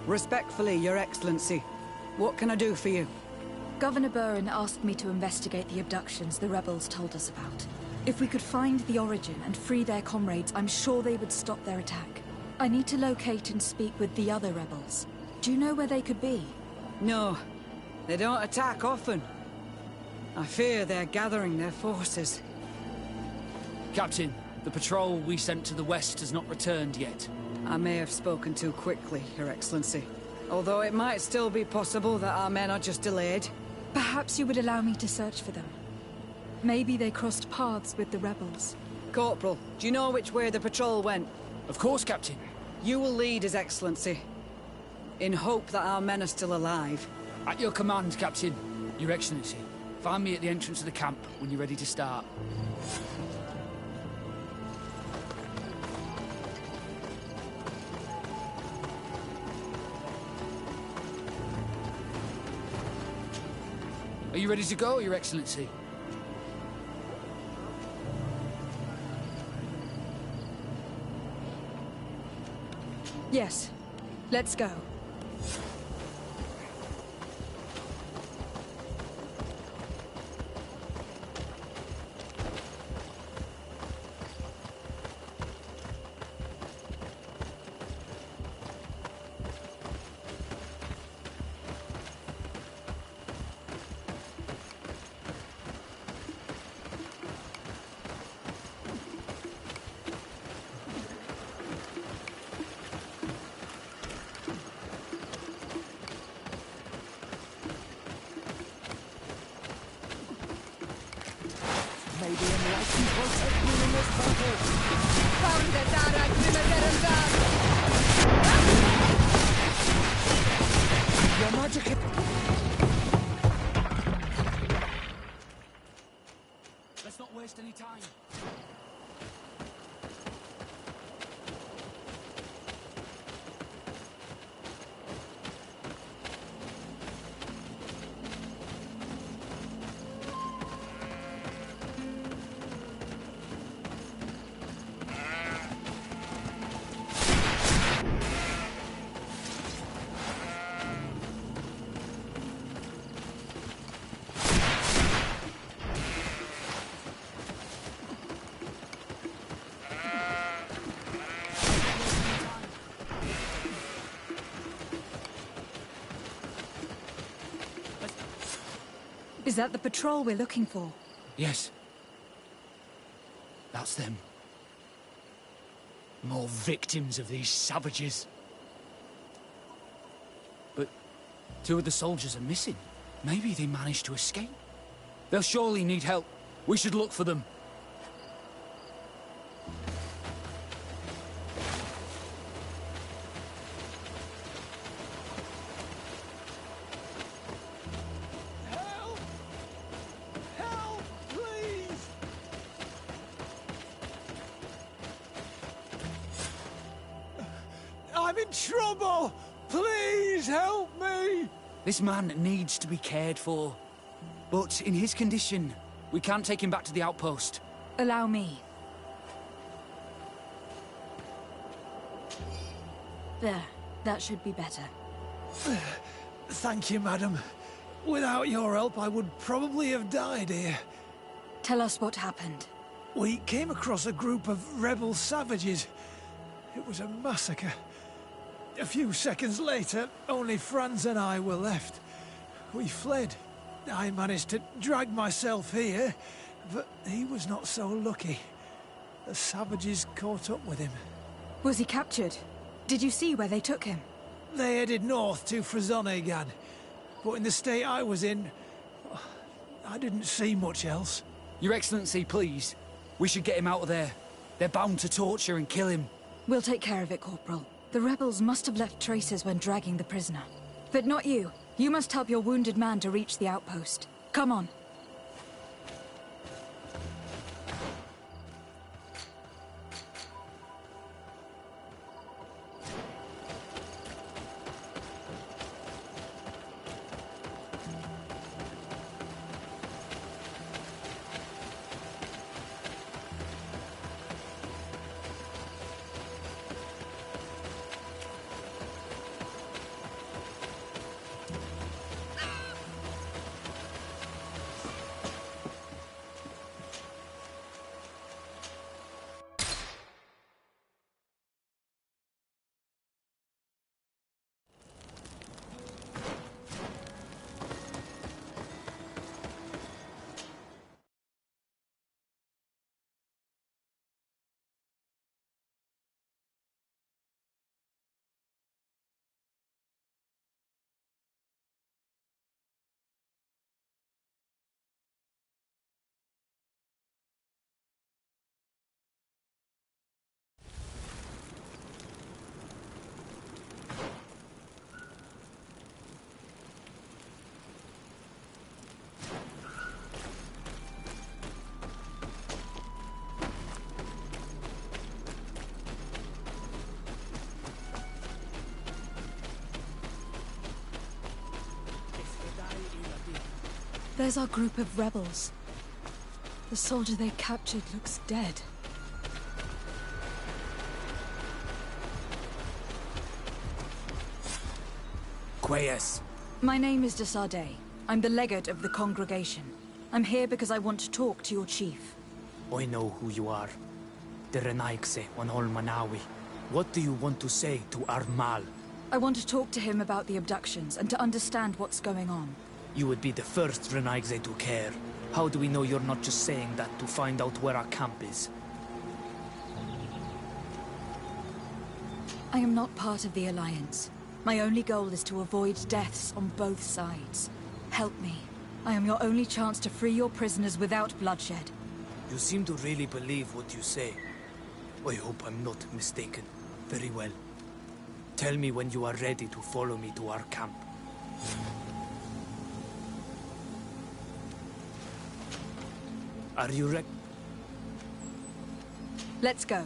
Respectfully, Your Excellency. What can I do for you? Governor Burin asked me to investigate the abductions the rebels told us about. If we could find the origin and free their comrades, I'm sure they would stop their attack. I need to locate and speak with the other rebels. Do you know where they could be? No. They don't attack often. I fear they're gathering their forces. Captain, the patrol we sent to the west has not returned yet. I may have spoken too quickly, Your Excellency. Although it might still be possible that our men are just delayed. Perhaps you would allow me to search for them. Maybe they crossed paths with the rebels. Corporal, do you know which way the patrol went? Of course, Captain. You will lead, His Excellency. In hope that our men are still alive. At your command, Captain. Your Excellency. Find me at the entrance of the camp when you're ready to start. Are you ready to go, Your Excellency? Yes. Let's go. Let's not waste any time. Is that the patrol we're looking for? Yes. That's them. More victims of these savages. But two of the soldiers are missing. Maybe they managed to escape. They'll surely need help. We should look for them. I'm in trouble! Please help me! This man needs to be cared for. But in his condition, we can't take him back to the outpost. Allow me. There. That should be better. Thank you, madam. Without your help, I would probably have died here. Tell us what happened. We came across a group of rebel savages. It was a massacre. A few seconds later, only Franz and I were left. We fled. I managed to drag myself here, but he was not so lucky. The savages caught up with him. Was he captured? Did you see where they took him? They headed north to Frazonegan, but in the state I was in, I didn't see much else. Your Excellency, please. We should get him out of there. They're bound to torture and kill him. We'll take care of it, Corporal. The rebels must have left traces when dragging the prisoner. But not you. You must help your wounded man to reach the outpost. Come on. There's our group of rebels. The soldier they captured looks dead. Quayes. My name is de Sardet. I'm the legate of the congregation. I'm here because I want to talk to your chief. I know who you are. The Renaigse on Manawi. What do you want to say to Armal? I want to talk to him about the abductions and to understand what's going on. You would be the first Renaigse to care. How do we know you're not just saying that to find out where our camp is? I am not part of the Alliance. My only goal is to avoid deaths on both sides. Help me. I am your only chance to free your prisoners without bloodshed. You seem to really believe what you say. I hope I'm not mistaken. Very well. Tell me when you are ready to follow me to our camp. Are you ready? Let's go.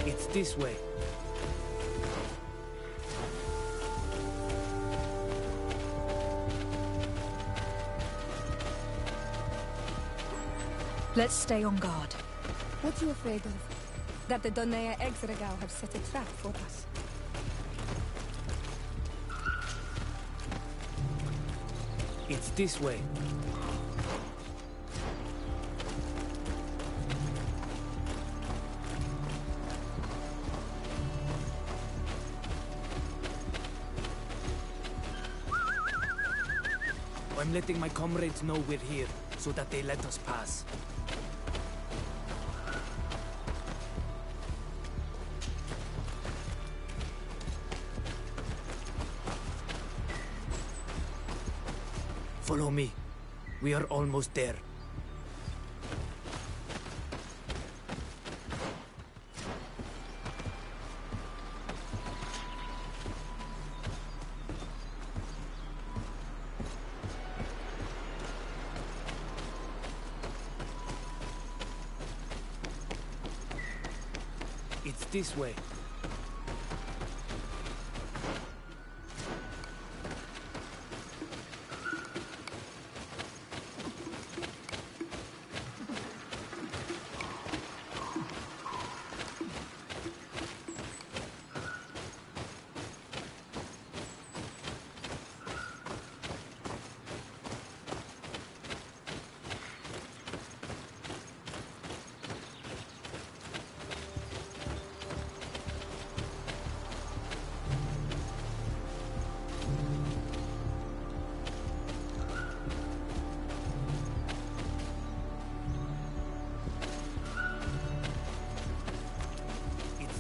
It's this way. Let's stay on guard. What are you afraid of? That the Donea Exregao have set a trap for us. It's this way. I'm letting my comrades know we're here, so that they let us pass. Follow me. We are almost there. It's this way.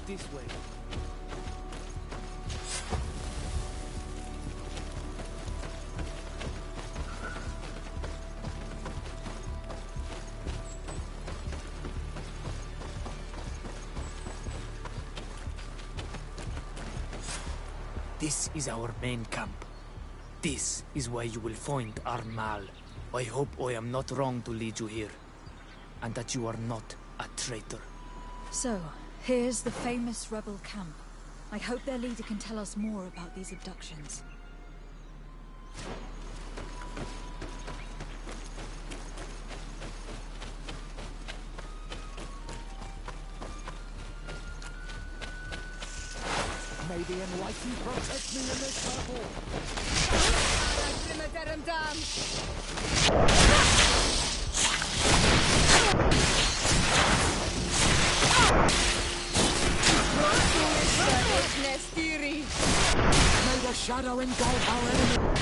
This way. This is our main camp. This is where you will find Armal. I hope I am not wrong to lead you here, and that you are not a traitor. So, here's the famous rebel camp. I hope their leader can tell us more about these abductions. May the Enlightened protect me in this battle! May the shadow engulf our enemy!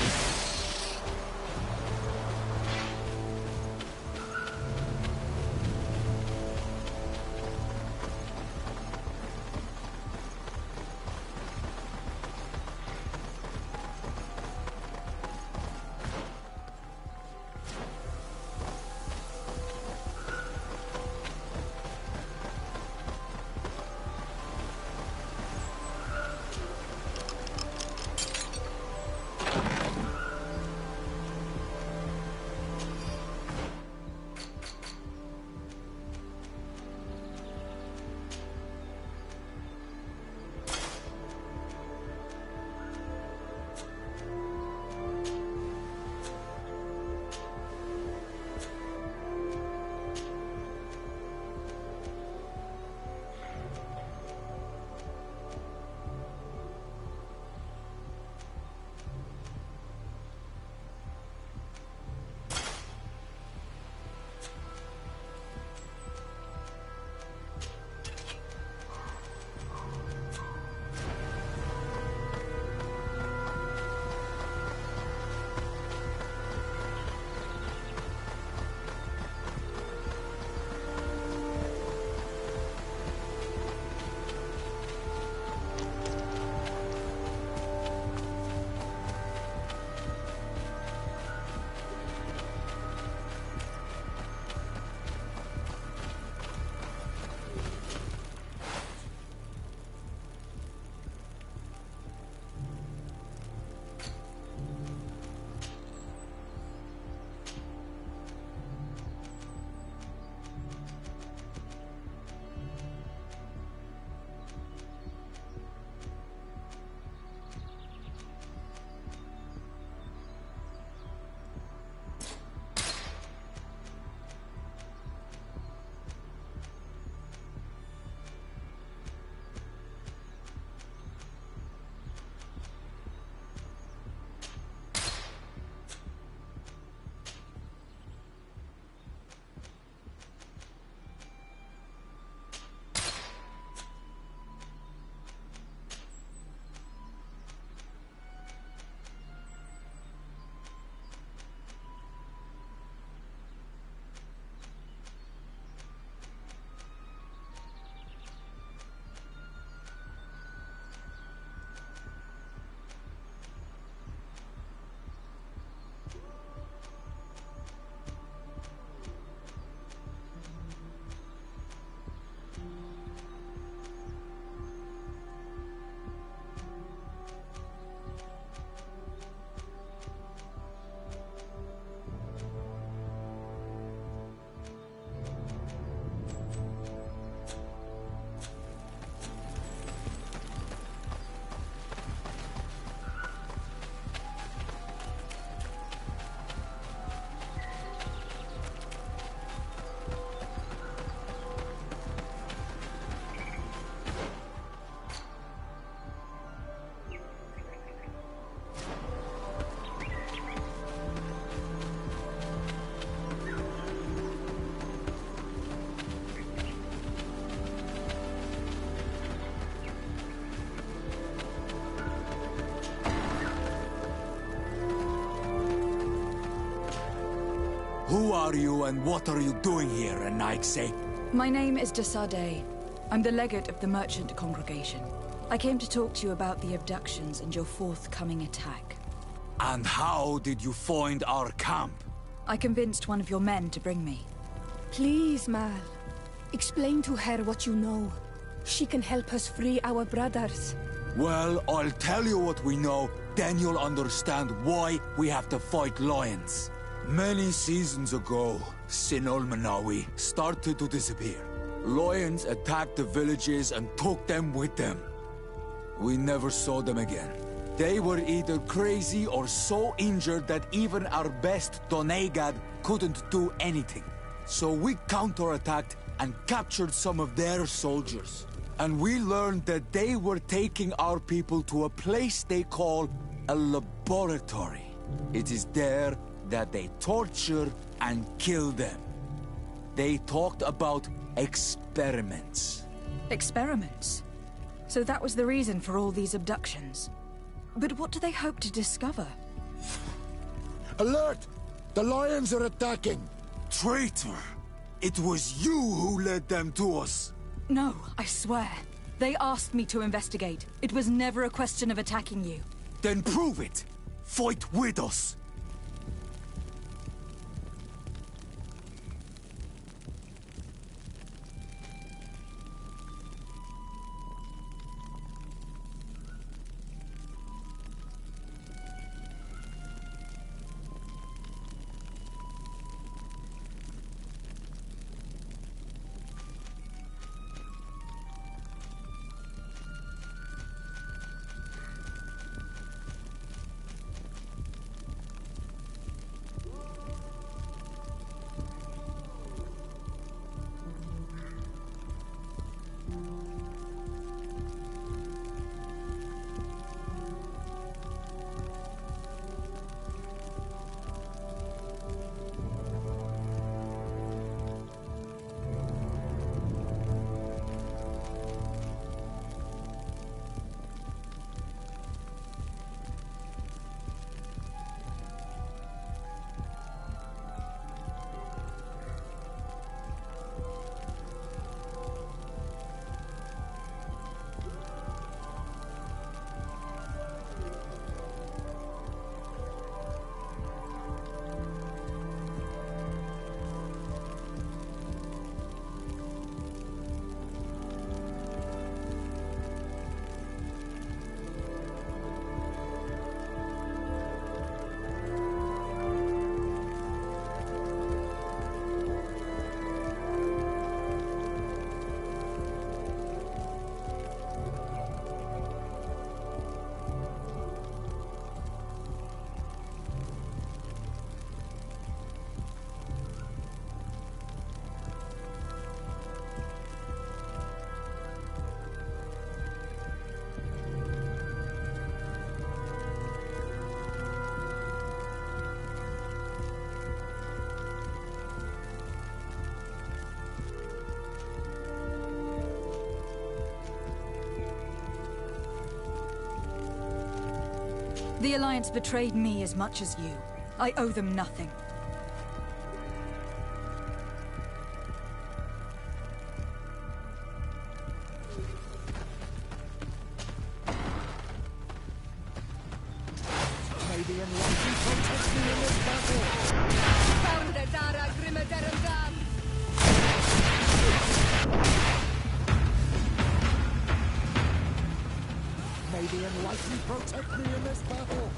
Who are you and what are you doing here, Anaigse? My name is Desade. I'm the legate of the merchant congregation. I came to talk to you about the abductions and your forthcoming attack. And how did you find our camp? I convinced one of your men to bring me. Please, Mal. Explain to her what you know. She can help us free our brothers. Well, I'll tell you what we know, then you'll understand why we have to fight lions. Many seasons ago, Sin Ulmanawi started to disappear. Lions attacked the villages and took them with them. We never saw them again. They were either crazy or so injured that even our best Donegad couldn't do anything. So we counterattacked and captured some of their soldiers. And we learned that they were taking our people to a place they call a laboratory. It is there that they torture and kill them. They talked about experiments. Experiments? So that was the reason for all these abductions. But what do they hope to discover? Alert! The lions are attacking! Traitor! It was you who led them to us! No, I swear. They asked me to investigate. It was never a question of attacking you. Then prove it! Fight with us! The Alliance betrayed me as much as you. I owe them nothing. May the enlightened protect me in this battle! May the enlightened protect me in this battle!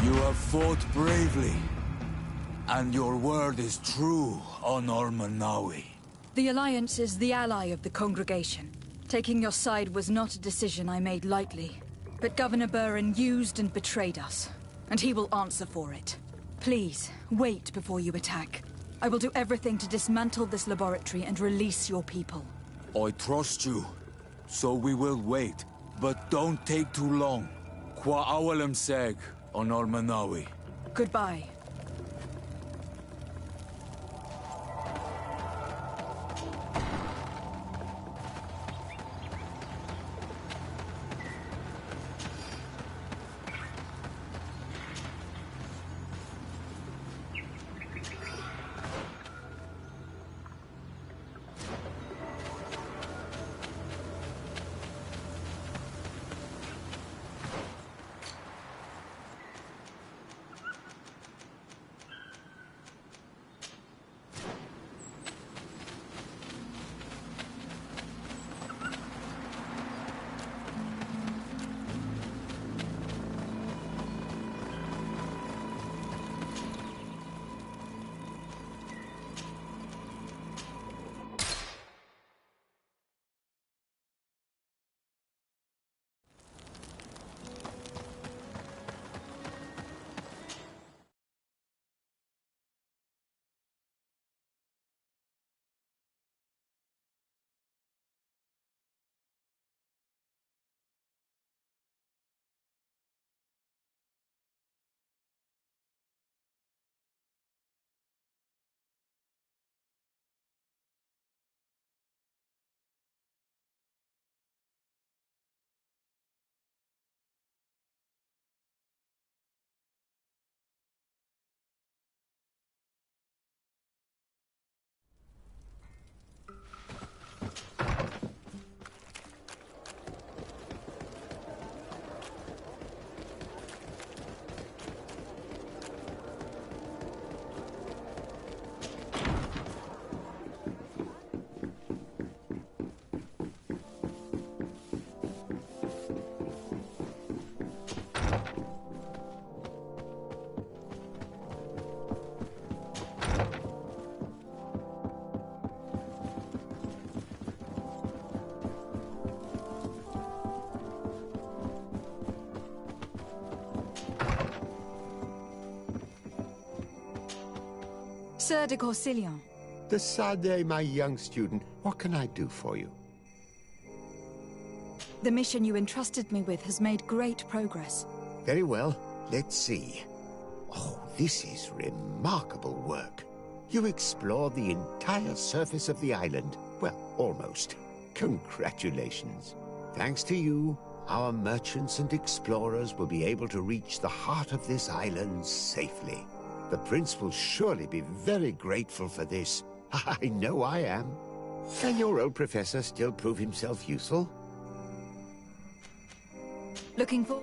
You have fought bravely. And your word is true on Ulmanawi. The Alliance is the ally of the congregation. Taking your side was not a decision I made lightly. But Governor Buren used and betrayed us. And he will answer for it. Please, wait before you attack. I will do everything to dismantle this laboratory and release your people. I trust you. So we will wait. but don't take too long. Qua awalam seg on Almanawi. Goodbye. Sir de Corsilion. Decidez, my young student, what can I do for you? The mission you entrusted me with has made great progress. Very well, let's see. Oh, this is remarkable work. You explored the entire surface of the island. Well, almost. Congratulations. Thanks to you, our merchants and explorers will be able to reach the heart of this island safely. The prince will surely be very grateful for this. I know I am. Can your old professor still prove himself useful? Looking for...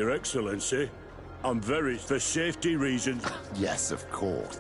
Your Excellency, I'm very... for safety reasons... Yes, of course.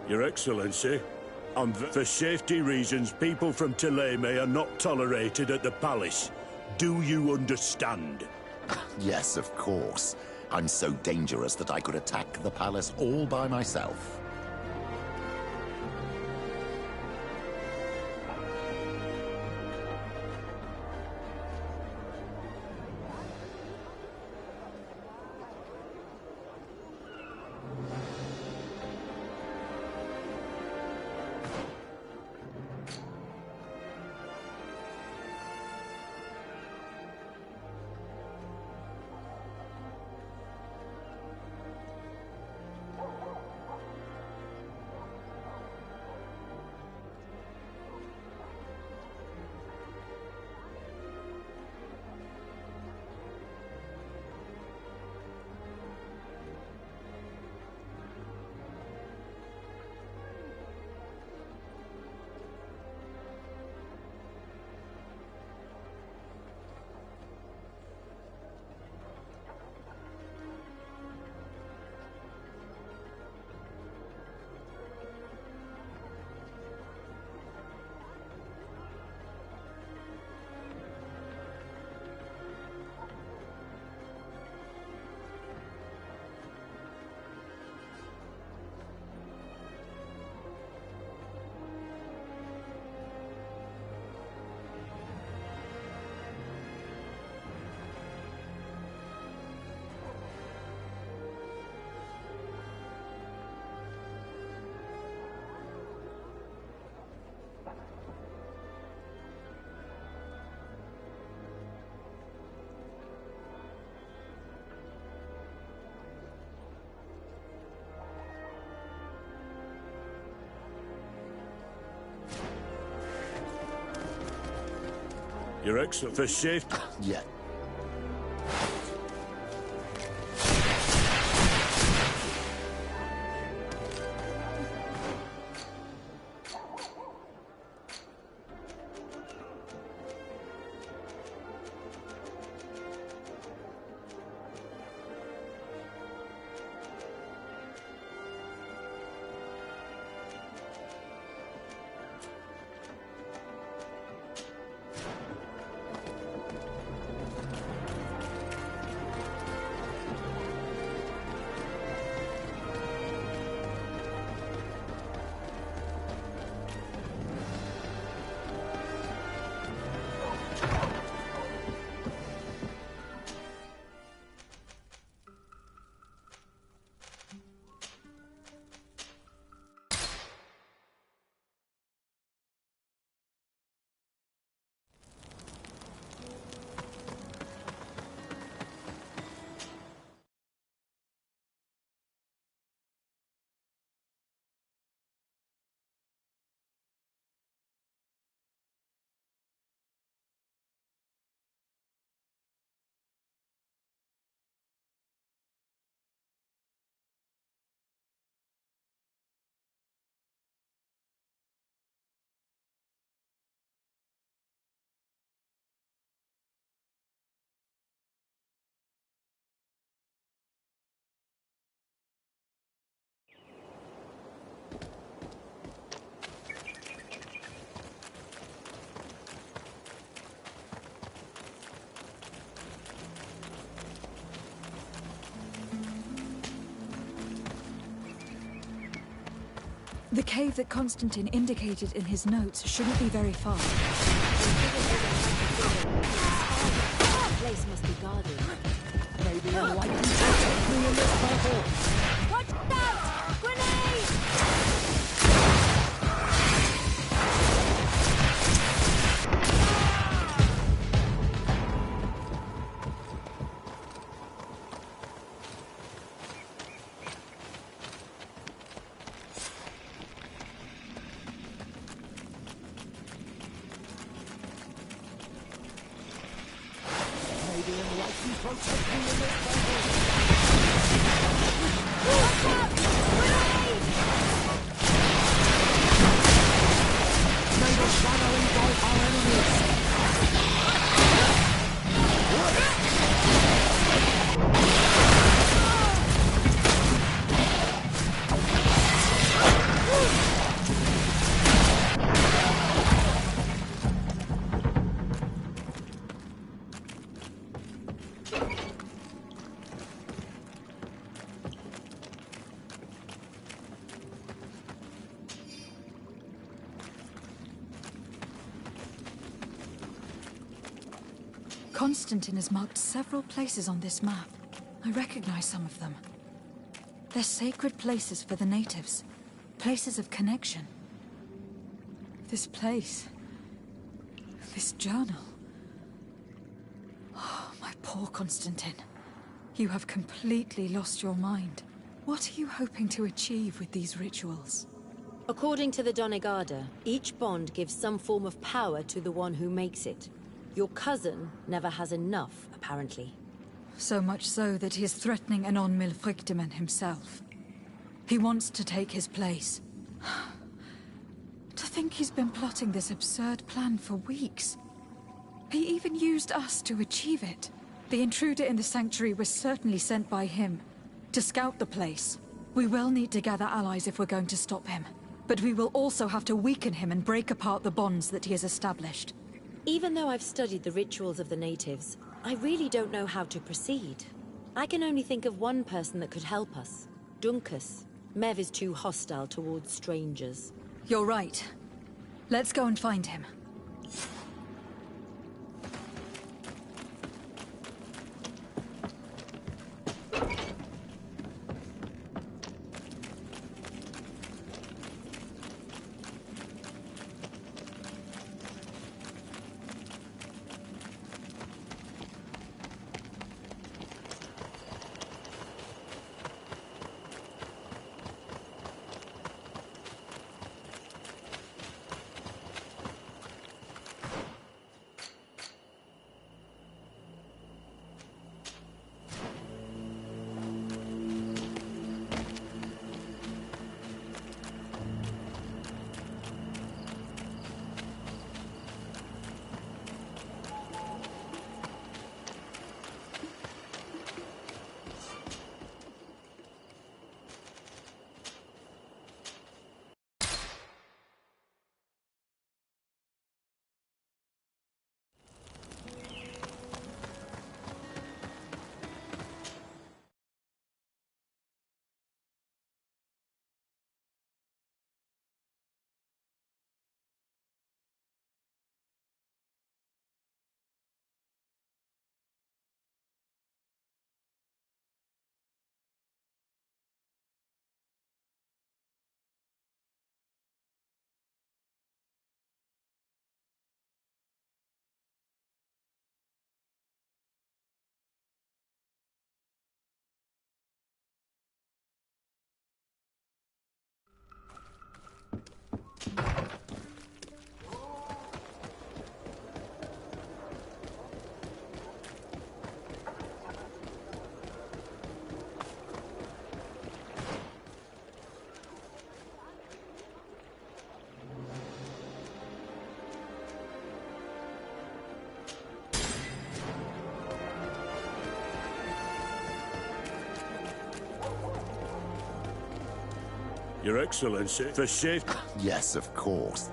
Your Excellency, for safety reasons, people from Thélème are not tolerated at the palace. Do you understand? Yes, of course. I'm so dangerous that I could attack the palace all by myself. Your Excellency, for safety... Yeah. The cave that Constantine indicated in his notes shouldn't be very far. The place must be guarded. Maybe enlightened will take me in this battle. Watch out! Grenade! Protect me in this battle! Watch out! Grenade! May the shadow engulf our enemies! Constantine has marked several places on this map. I recognize some of them. They're sacred places for the natives. Places of connection. This place. This journal. Oh, my poor Constantine. You have completely lost your mind. What are you hoping to achieve with these rituals? According to the Donegada, each bond gives some form of power to the one who makes it. Your cousin never has enough, apparently. So much so that he is threatening Anon Milfrictimen himself. He wants to take his place. To think he's been plotting this absurd plan for weeks. He even used us to achieve it. The intruder in the sanctuary was certainly sent by him to scout the place. We will need to gather allies if we're going to stop him. But we will also have to weaken him and break apart the bonds that he has established. Even though I've studied the rituals of the natives, I really don't know how to proceed. I can only think of one person that could help us. Dunkus. Mev is too hostile towards strangers. You're right. Let's go and find him. Your Excellency, for safety. Yes, of course.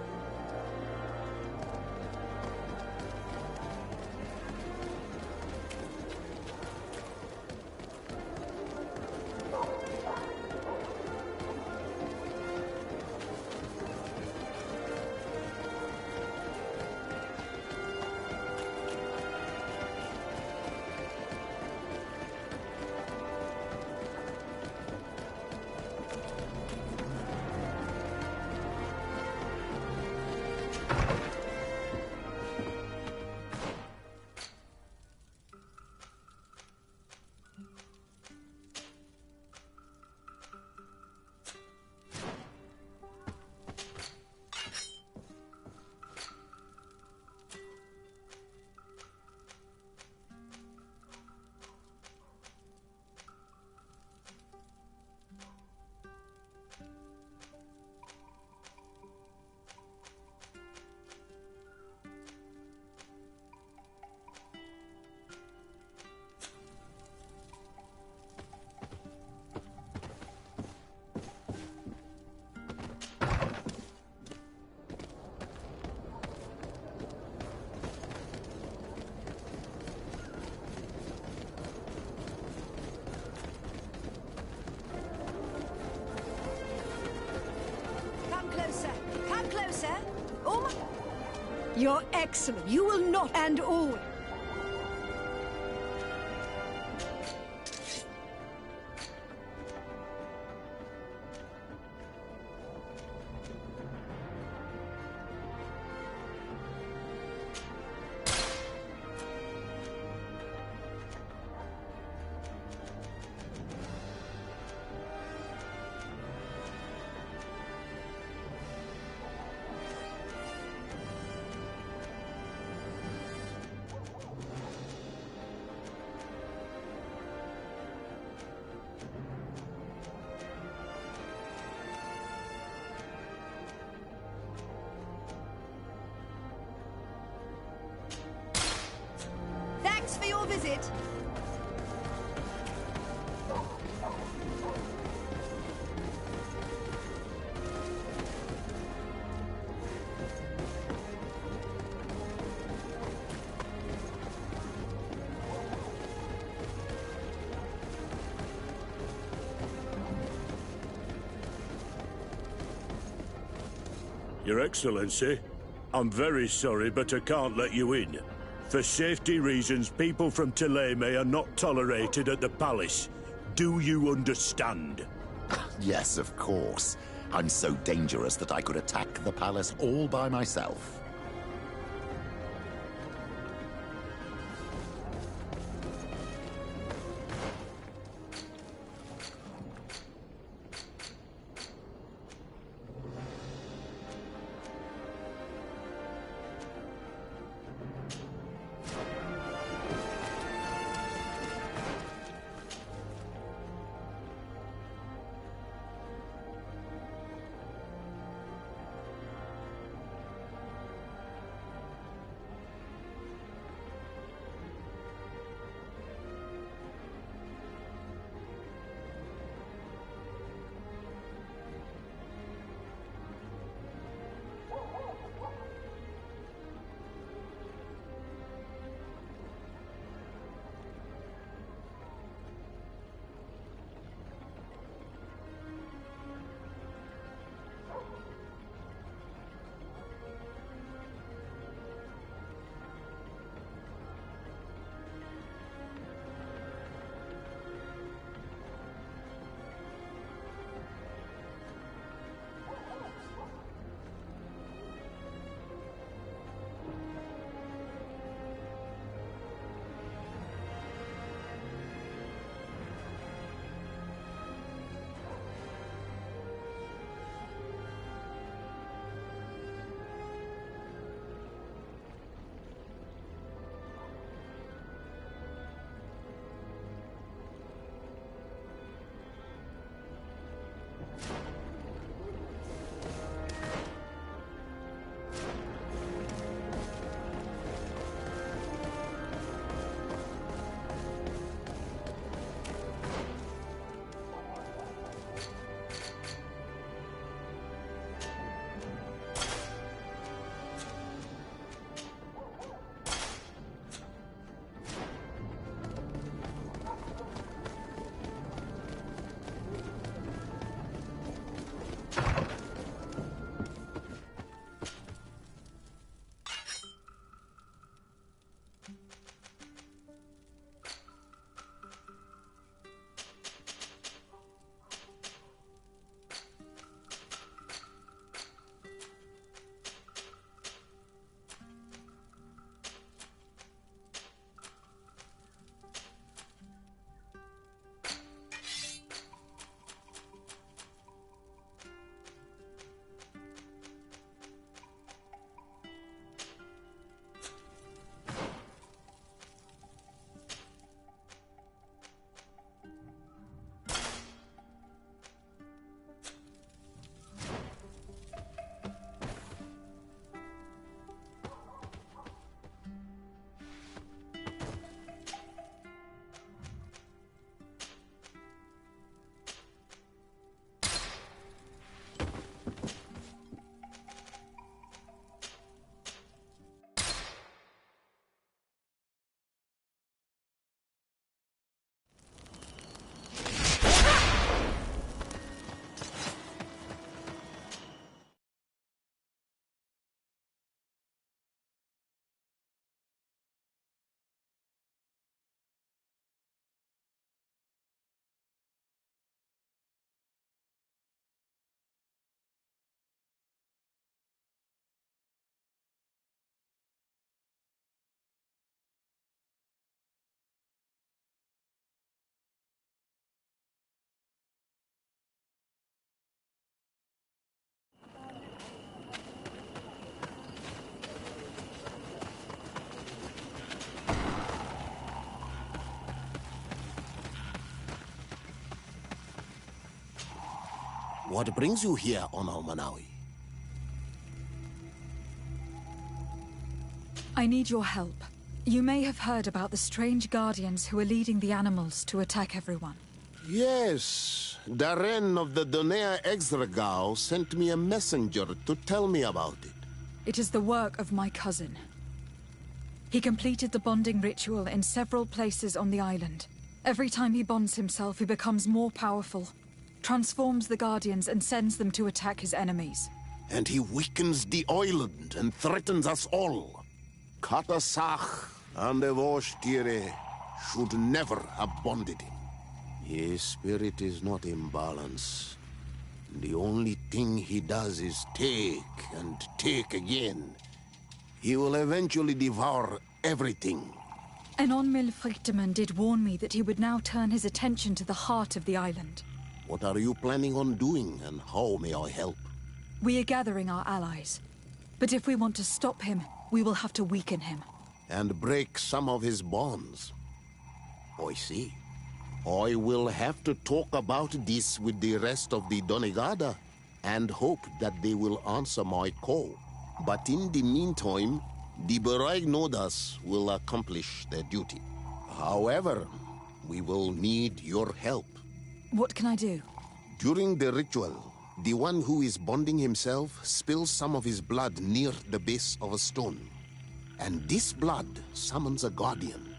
You're excellent. You will not and always. Thanks for your visit. Your Excellency, I'm very sorry, but I can't let you in. For safety reasons, people from Thélème are not tolerated at the palace. Do you understand? Yes, of course. I'm so dangerous that I could attack the palace all by myself. What brings you here on Almanawi? I need your help. You may have heard about the strange guardians who are leading the animals to attack everyone. Yes, Darren of the Donea Exregao sent me a messenger to tell me about it. It is the work of my cousin. He completed the bonding ritual in several places on the island. Every time he bonds himself, he becomes more powerful, transforms the guardians and sends them to attack his enemies. And he weakens the island and threatens us all. Katasach and Evosh should never have bonded him. His spirit is not in balance. The only thing he does is take and take again. He will eventually devour everything. Enonmil Frichtemann did warn me that he would now turn his attention to the heart of the island. What are you planning on doing, and how may I help? We are gathering our allies. But if we want to stop him, we will have to weaken him. And break some of his bonds. I see. I will have to talk about this with the rest of the Donegada, and hope that they will answer my call. But in the meantime, the Beraignodas will accomplish their duty. However, we will need your help. What can I do? During the ritual, the one who is bonding himself spills some of his blood near the base of a stone. And this blood summons a guardian.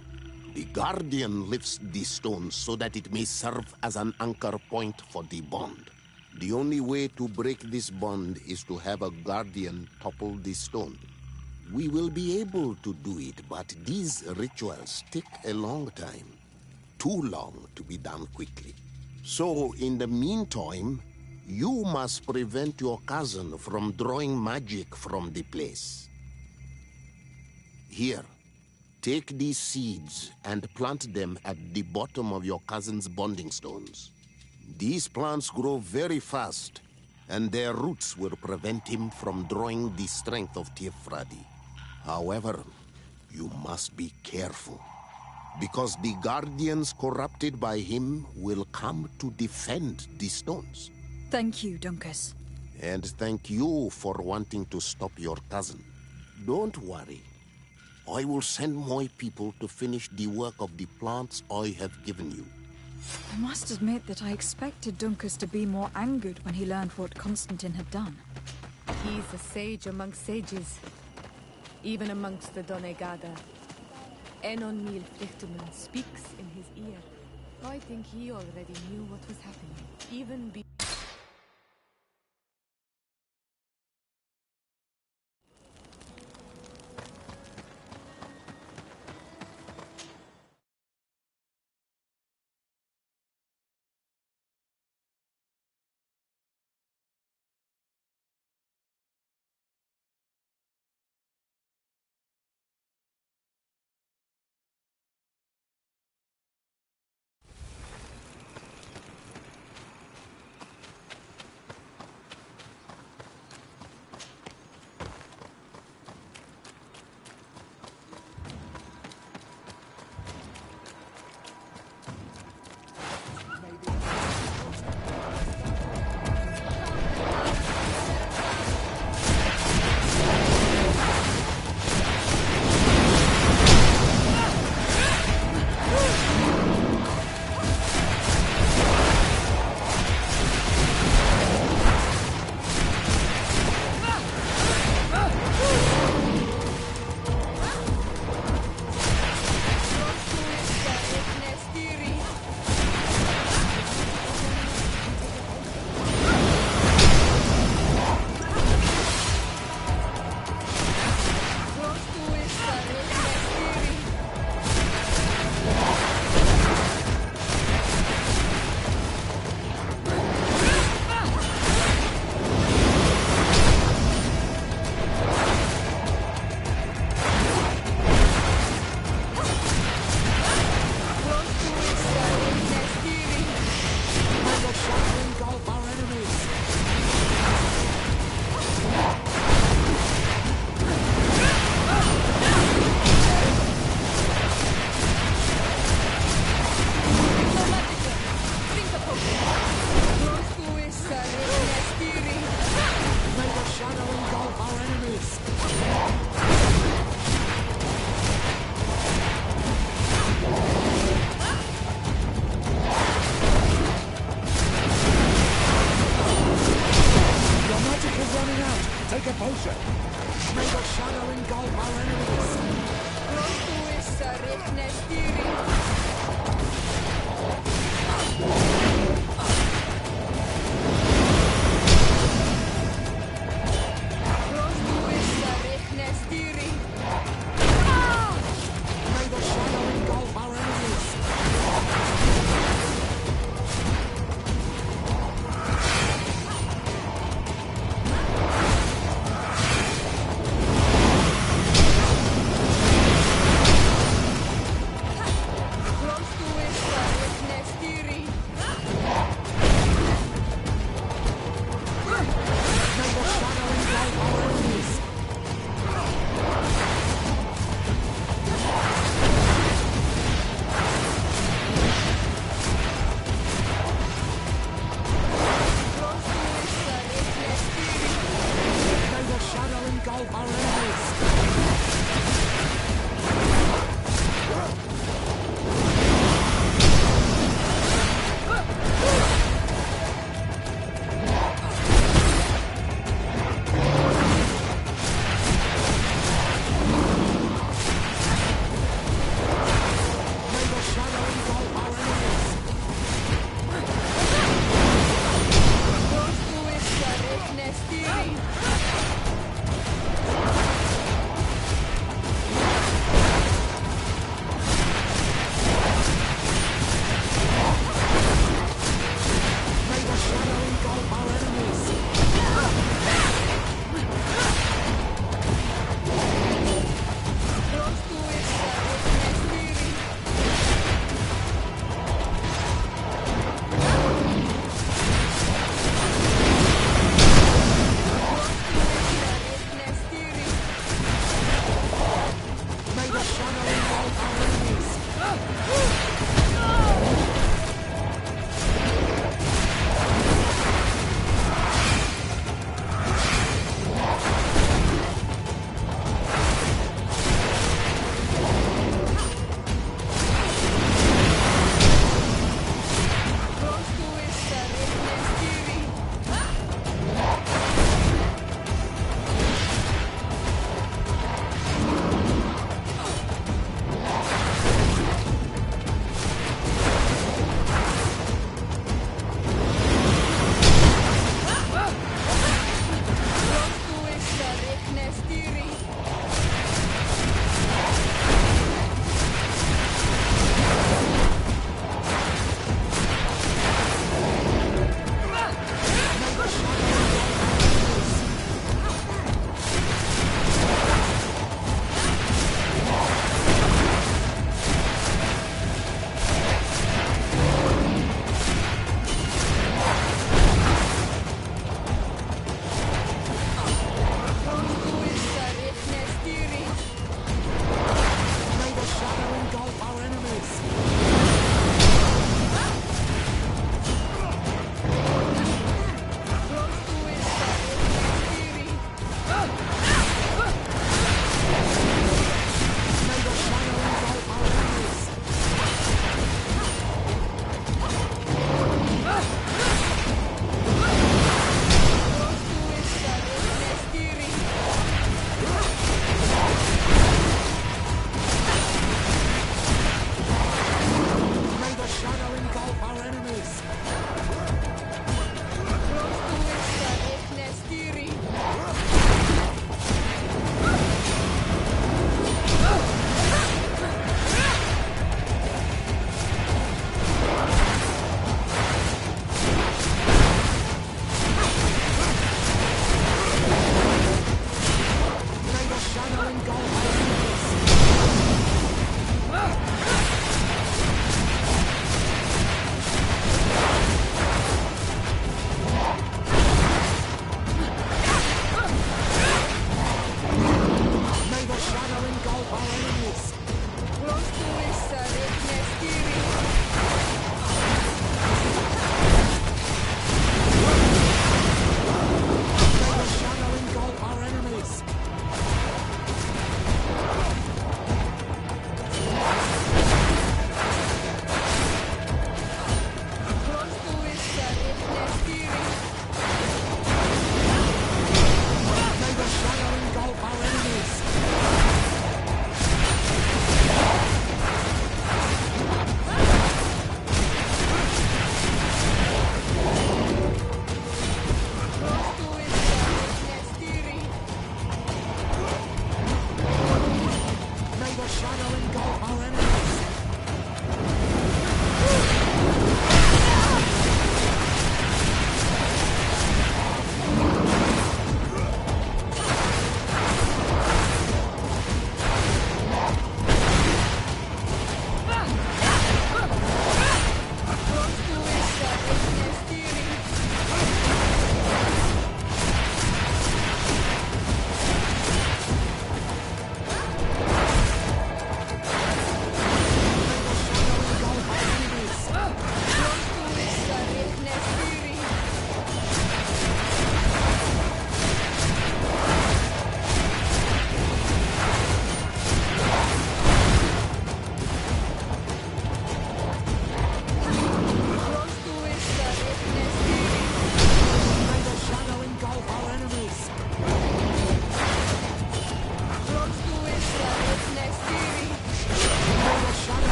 The guardian lifts the stone so that it may serve as an anchor point for the bond. The only way to break this bond is to have a guardian topple the stone. We will be able to do it, but these rituals take a long time. Too long to be done quickly. So, in the meantime, you must prevent your cousin from drawing magic from the place. Here, take these seeds and plant them at the bottom of your cousin's bonding stones. These plants grow very fast, and their roots will prevent him from drawing the strength of Tiefradi. However, you must be careful, because the guardians corrupted by him will come to defend the stones. Thank you, Dunkus. And thank you for wanting to stop your cousin. Don't worry. I will send my people to finish the work of the plants I have given you. I must admit that I expected Dunkus to be more angered when he learned what Constantine had done. He's a sage amongst sages, even amongst the Donegada. Enonmil Frichtemann speaks in his ear. I think he already knew what was happening, even before.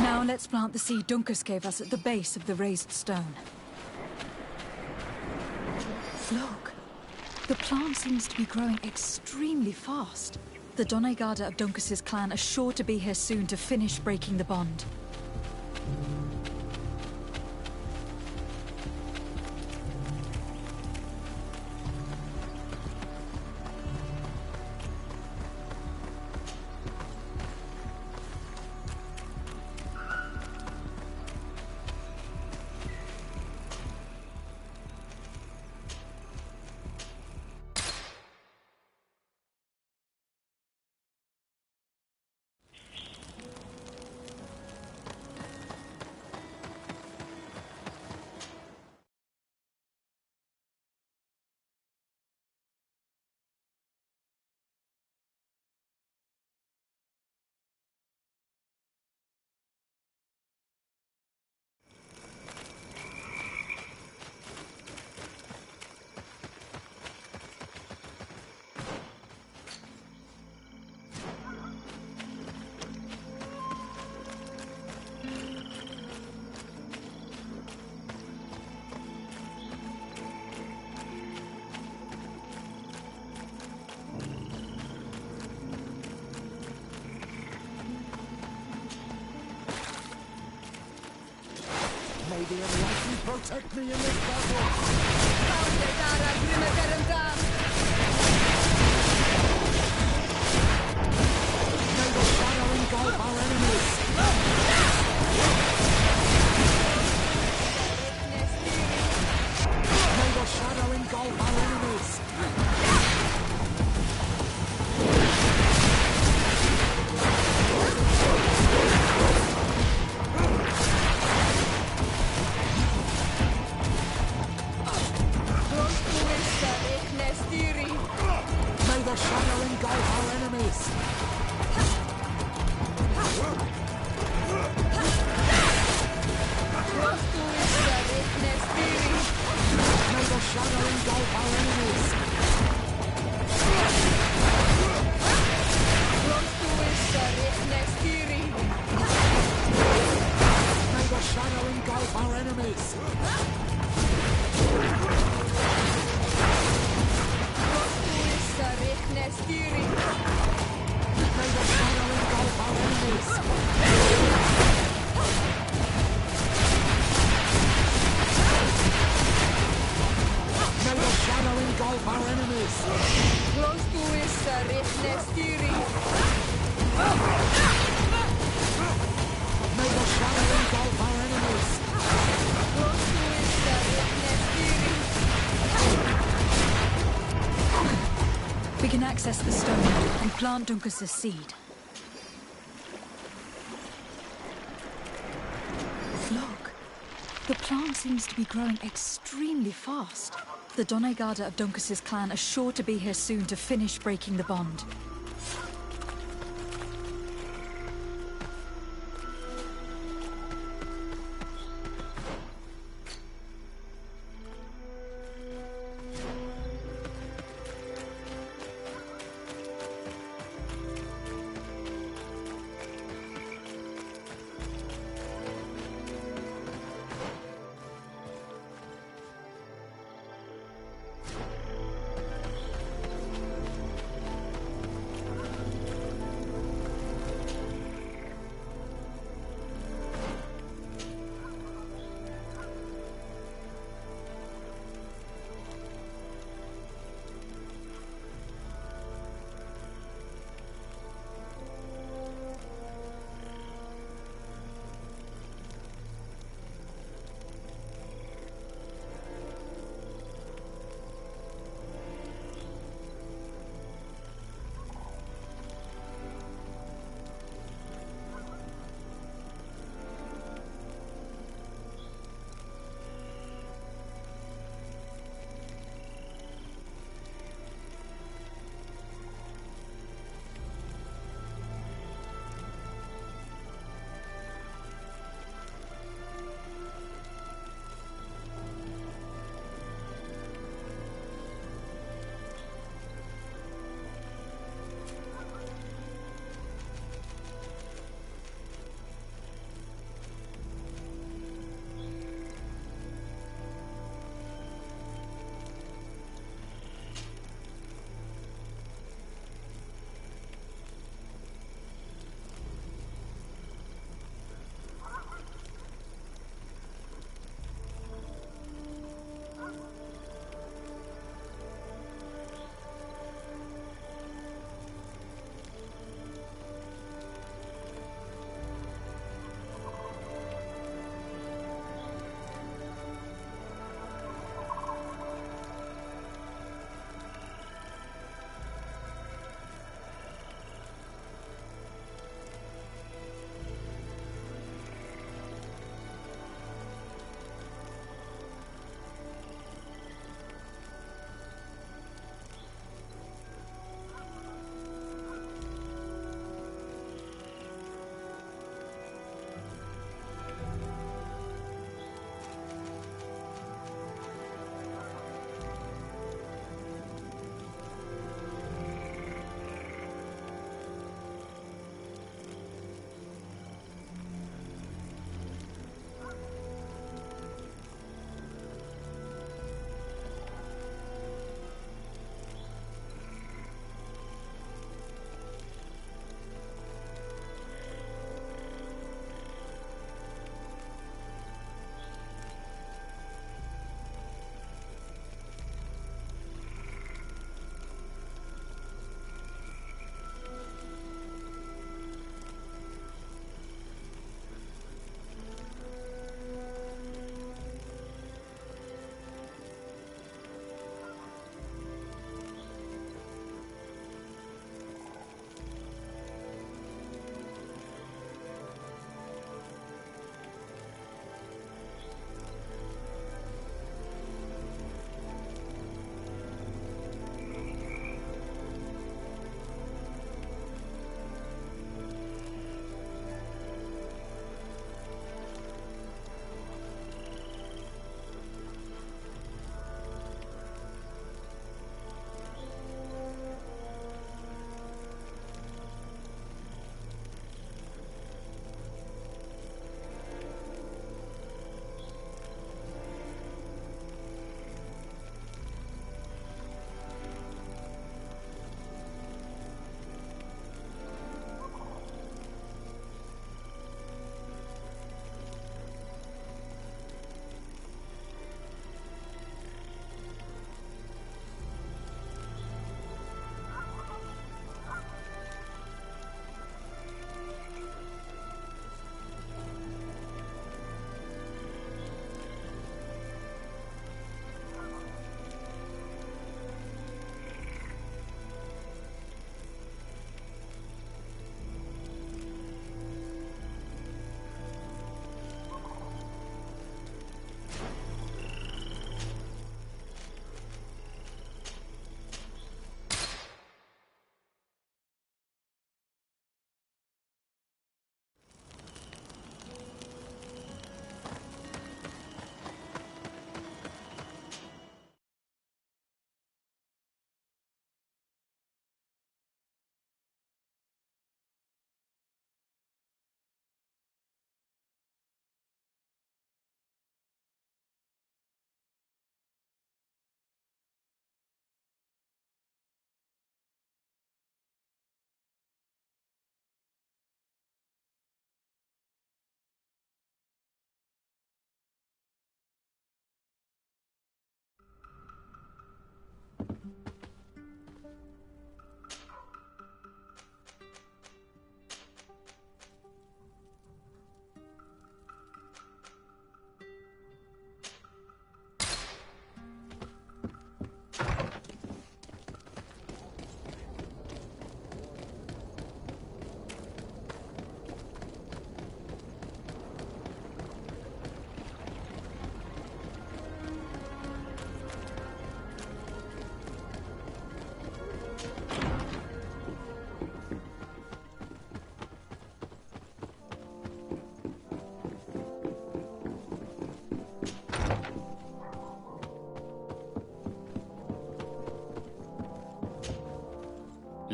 Now let's plant the seed Dunkus gave us at the base of the raised stone. Look, the plant seems to be growing extremely fast. The Donegada of Dunkus's clan are sure to be here soon to finish breaking the bond. May the enlightened protect me in this battle! May the shadow engulf our enemies! May the shadow engulf our enemies! We can access the stone and plant Dunkus's seed. Look, the plant seems to be growing extremely fast. The Donegada of Dunkus's clan are sure to be here soon to finish breaking the bond.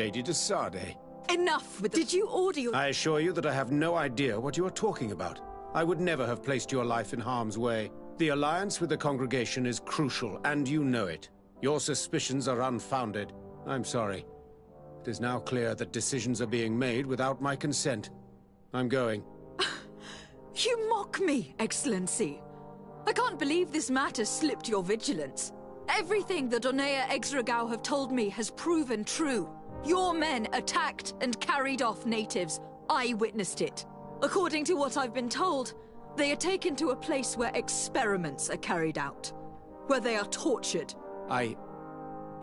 Lady de Sardet. Enough with the— Did you order your— I assure you that I have no idea what you are talking about. I would never have placed your life in harm's way. The alliance with the congregation is crucial, and you know it. Your suspicions are unfounded. I'm sorry. It is now clear that decisions are being made without my consent. I'm going. You mock me, Excellency. I can't believe this matter slipped your vigilance. Everything the Donea Exregao have told me has proven true. Your men attacked and carried off natives. I witnessed it. According to what I've been told, they are taken to a place where experiments are carried out, where they are tortured.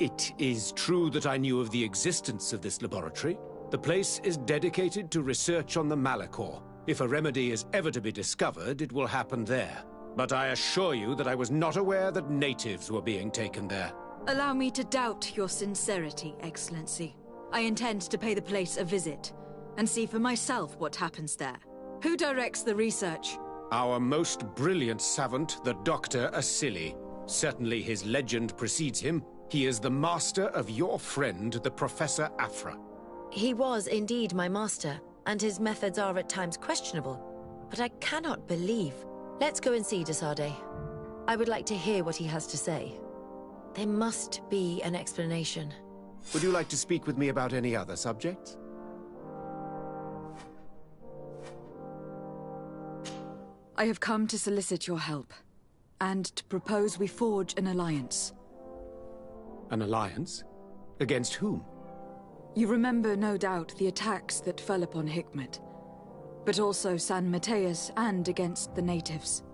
It is true that I knew of the existence of this laboratory. The place is dedicated to research on the Malachor. If a remedy is ever to be discovered, it will happen there. But I assure you that I was not aware that natives were being taken there. Allow me to doubt your sincerity, Excellency. I intend to pay the place a visit and see for myself what happens there. Who directs the research? Our most brilliant savant, the Dr. Asili. Certainly his legend precedes him. He is the master of your friend, the Professor Afra. He was indeed my master, and his methods are at times questionable. But I cannot believe. Let's go and see de Sardet. I would like to hear what he has to say. There must be an explanation. Would you like to speak with me about any other subjects? I have come to solicit your help, and to propose we forge an alliance. An alliance? Against whom? You remember, no doubt, the attacks that fell upon Hikmet, but also San Mateus and against the natives.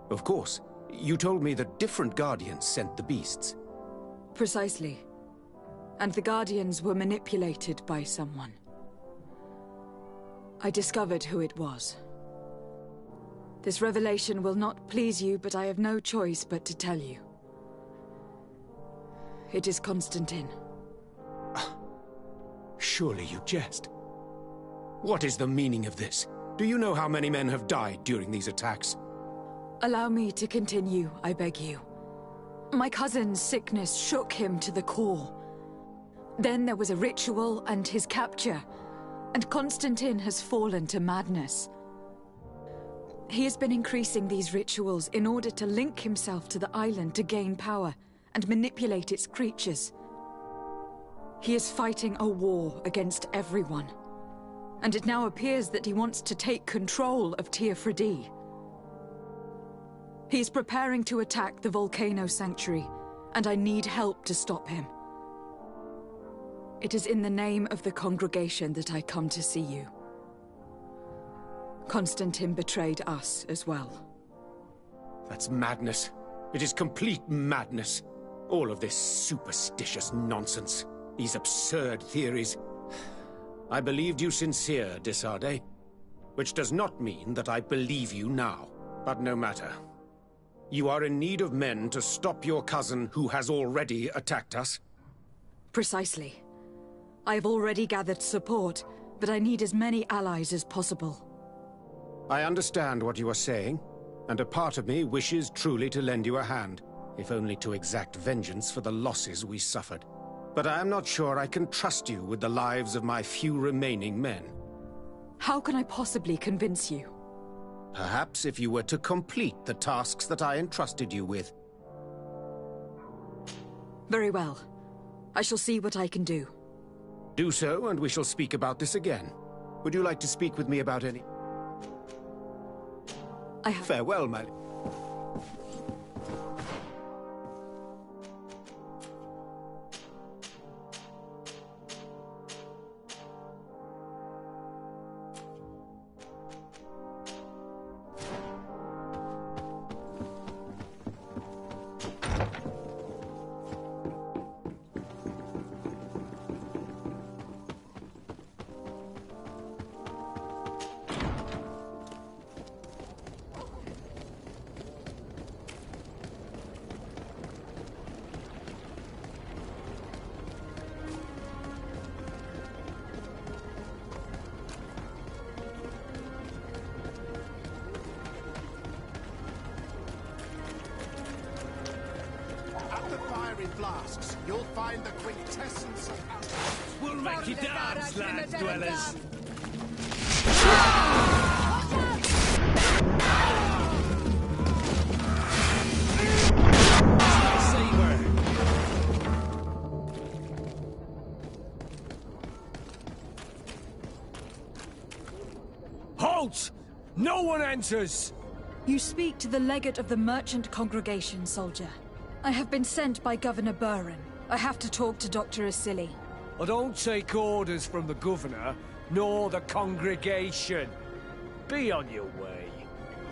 Of course. You told me that different Guardians sent the beasts. Precisely. And the Guardians were manipulated by someone. I discovered who it was. This revelation will not please you, but I have no choice but to tell you. It is Constantine. Surely you jest. What is the meaning of this? Do you know how many men have died during these attacks? Allow me to continue, I beg you. My cousin's sickness shook him to the core. Then there was a ritual and his capture, and Constantine has fallen to madness. He has been increasing these rituals in order to link himself to the island to gain power and manipulate its creatures. He is fighting a war against everyone, and it now appears that he wants to take control of Teofredi. He is preparing to attack the Volcano Sanctuary, and I need help to stop him. It is in the name of the congregation that I come to see you. Constantine betrayed us as well. That's madness. It is complete madness. All of this superstitious nonsense. These absurd theories. I believed you sincere, de Sardet. Which does not mean that I believe you now. But no matter. You are in need of men to stop your cousin who has already attacked us? Precisely. I have already gathered support, but I need as many allies as possible. I understand what you are saying, and a part of me wishes truly to lend you a hand, if only to exact vengeance for the losses we suffered. But I am not sure I can trust you with the lives of my few remaining men. How can I possibly convince you? Perhaps if you were to complete the tasks that I entrusted you with. Very well. I shall see what I can do. Do so, and we shall speak about this again. Would you like to speak with me about any... Farewell, my... in flasks, you'll find the quintessence of alchemy. We'll make you dance, land dwellers! Halt! No one enters! You speak to the legate of the merchant congregation, soldier. I have been sent by Governor Buren. I have to talk to Dr. Asili. I don't take orders from the governor, nor the congregation. Be on your way.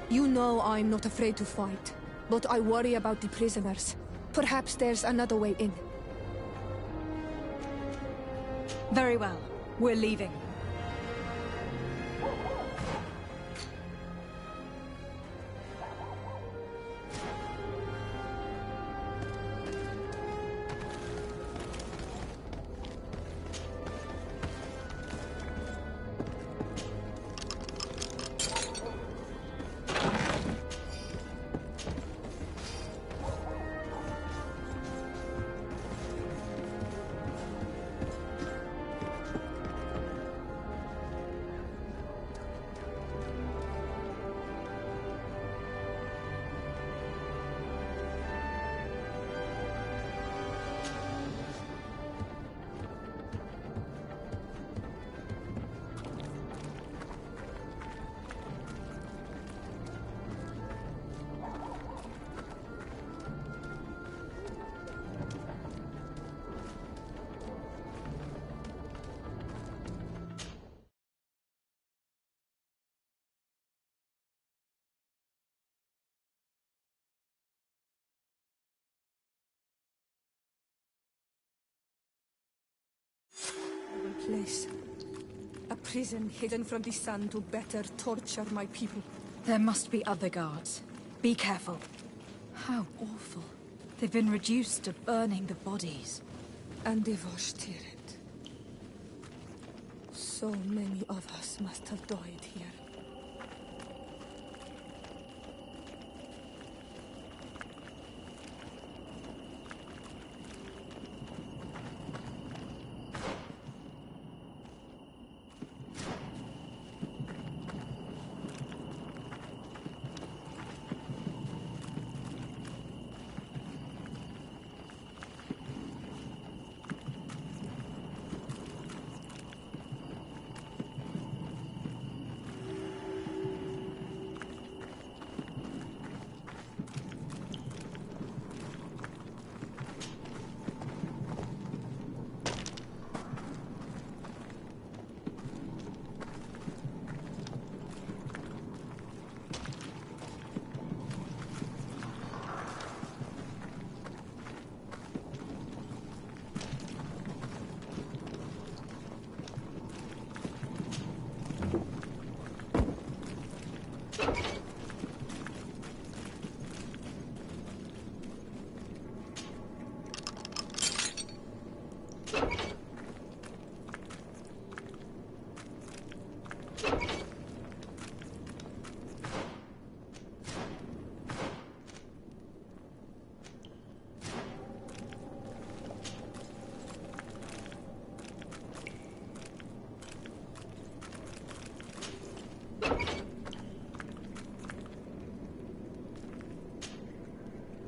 You know I'm not afraid to fight, but I worry about the prisoners. Perhaps there's another way in. Very well. We're leaving. Place. A prison hidden from the sun to better torture my people. There must be other guards. Be careful. How awful. They've been reduced to burning the bodies. And devastated. So many of us must have died here.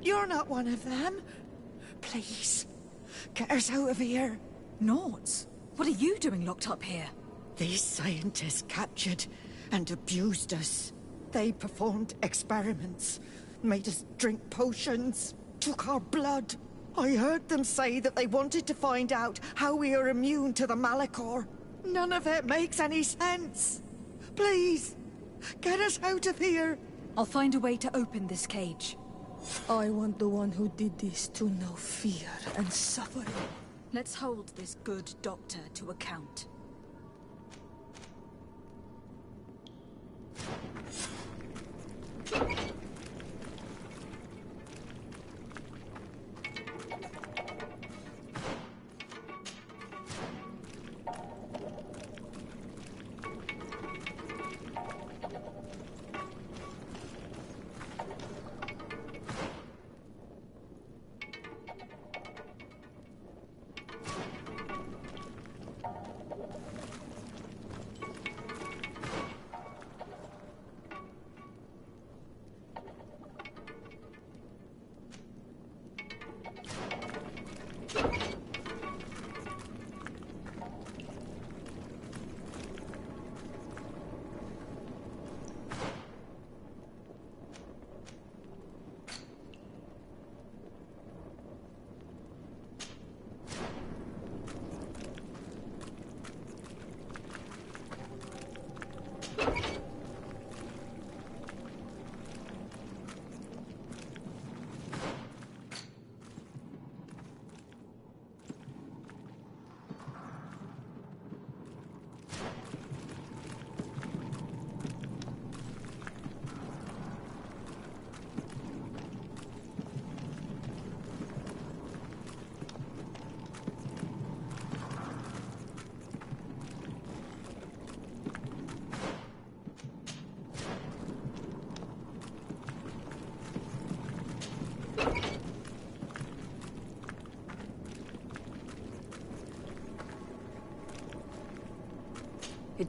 You're not one of them. Please, get us out of here. Noughts? What are you doing locked up here? These scientists captured and abused us. They performed experiments, made us drink potions, took our blood. I heard them say that they wanted to find out how we are immune to the Malachor. None of it makes any sense. Please, get us out of here. I'll find a way to open this cage. I want the one who did this to know fear and suffering. Let's hold this good doctor to account.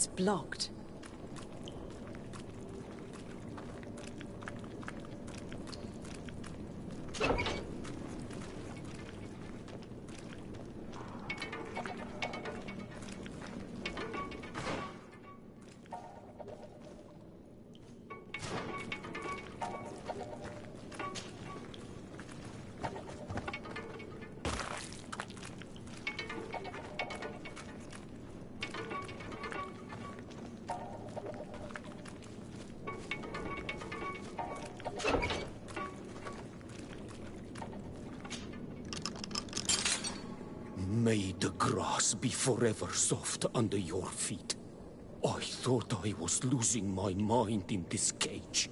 It's blocked. May the grass be forever soft under your feet. I thought I was losing my mind in this cage.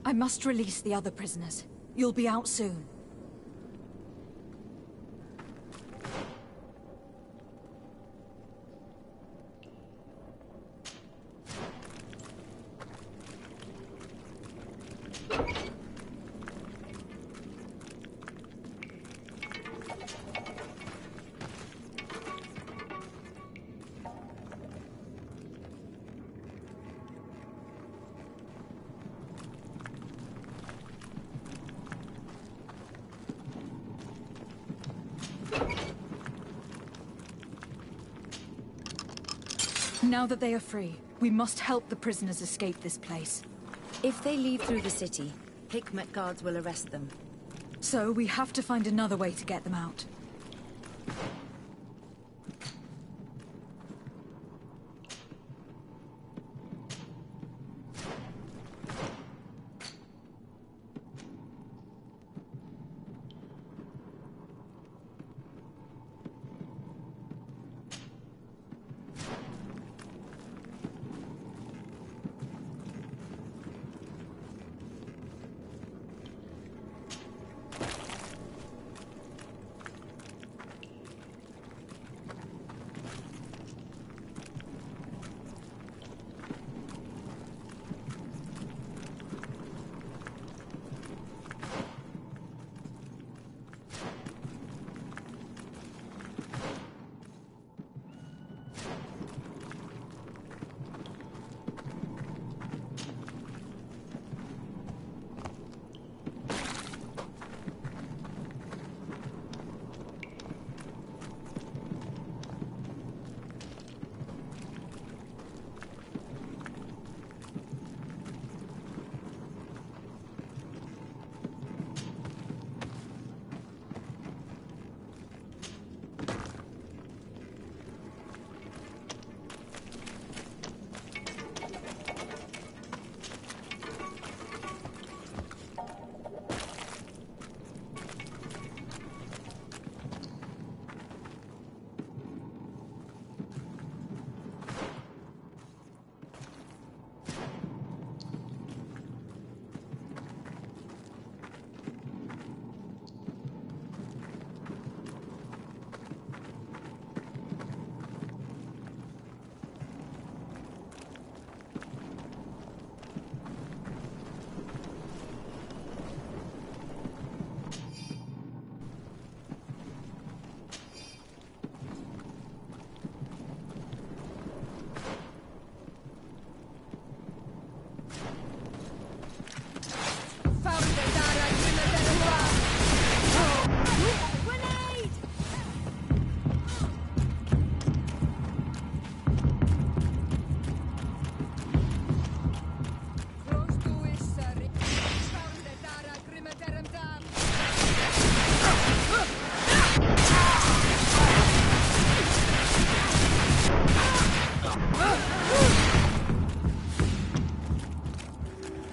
I must release the other prisoners. You'll be out soon. Now that they are free, we must help the prisoners escape this place. If they leave through the city, Hikmet guards will arrest them. So we have to find another way to get them out.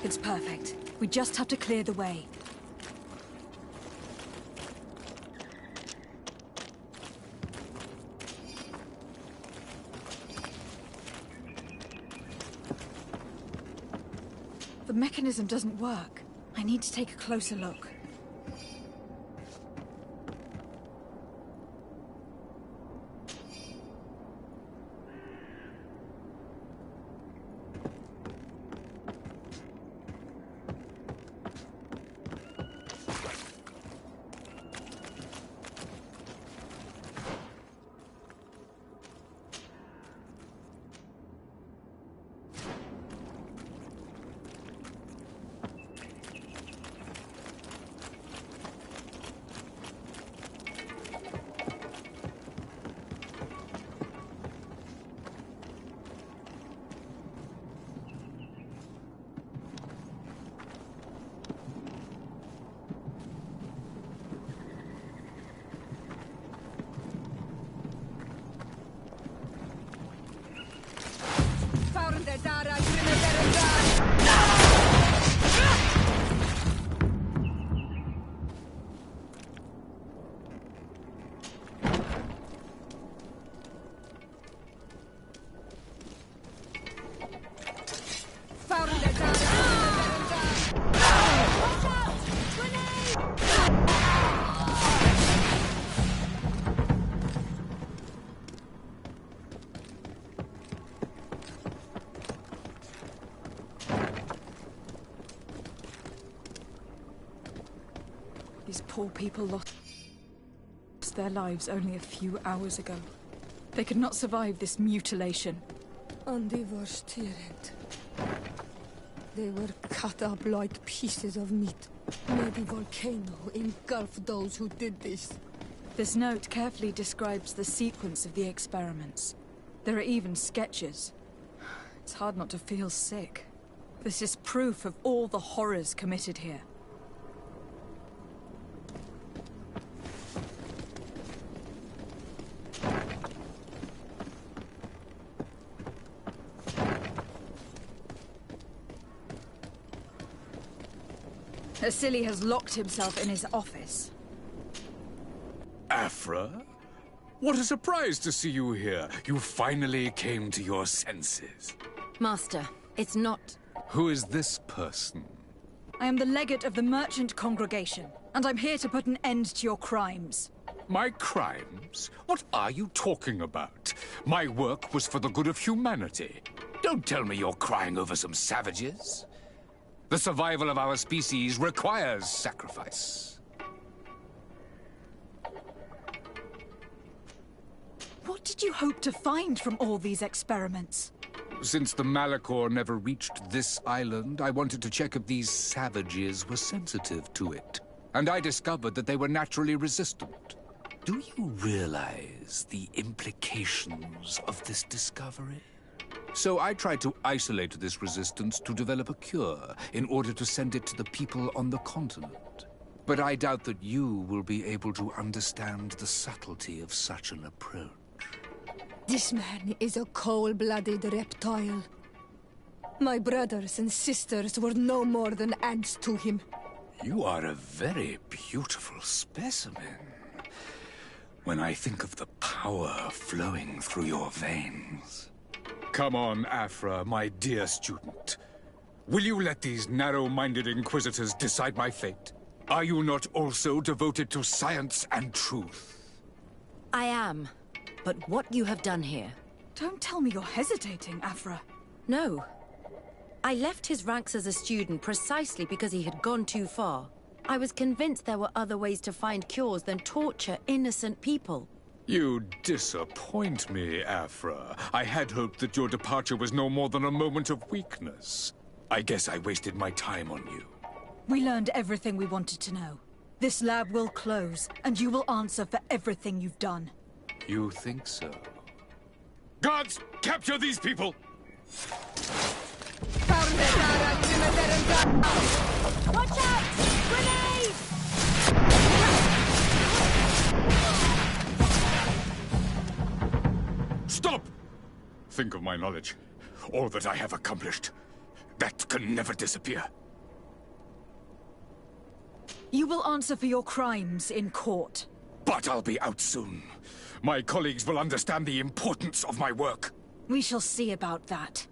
It's perfect. We just have to clear the way. The mechanism doesn't work. I need to take a closer look. These poor people lost their lives only a few hours ago. They could not survive this mutilation. And they were steered. They were cut up like pieces of meat. May the volcano engulf those who did this. This note carefully describes the sequence of the experiments. There are even sketches. It's hard not to feel sick. This is proof of all the horrors committed here. Asili has locked himself in his office. Afra? What a surprise to see you here. You finally came to your senses. Master, it's not... Who is this person? I am the legate of the merchant congregation, and I'm here to put an end to your crimes. My crimes? What are you talking about? My work was for the good of humanity. Don't tell me you're crying over some savages. The survival of our species requires sacrifice. What did you hope to find from all these experiments? Since the Malachor never reached this island, I wanted to check if these savages were sensitive to it. And I discovered that they were naturally resistant. Do you realize the implications of this discovery? So I tried to isolate this resistance to develop a cure in order to send it to the people on the continent. But I doubt that you will be able to understand the subtlety of such an approach. This man is a cold-blooded reptile. My brothers and sisters were no more than ants to him. You are a very beautiful specimen. When I think of the power flowing through your veins. Come on, Afra, my dear student. Will you let these narrow-minded inquisitors decide my fate? Are you not also devoted to science and truth? I am. But what you have done here... Don't tell me you're hesitating, Afra. No. I left his ranks as a student precisely because he had gone too far. I was convinced there were other ways to find cures than torture innocent people. You disappoint me, Afra. I had hoped that your departure was no more than a moment of weakness. I guess I wasted my time on you. We learned everything we wanted to know. This lab will close, and you will answer for everything you've done. You think so? Guards, capture these people! Watch out! Grenade! Stop! Think of my knowledge. All that I have accomplished. That can never disappear. You will answer for your crimes in court. But I'll be out soon. My colleagues will understand the importance of my work. We shall see about that.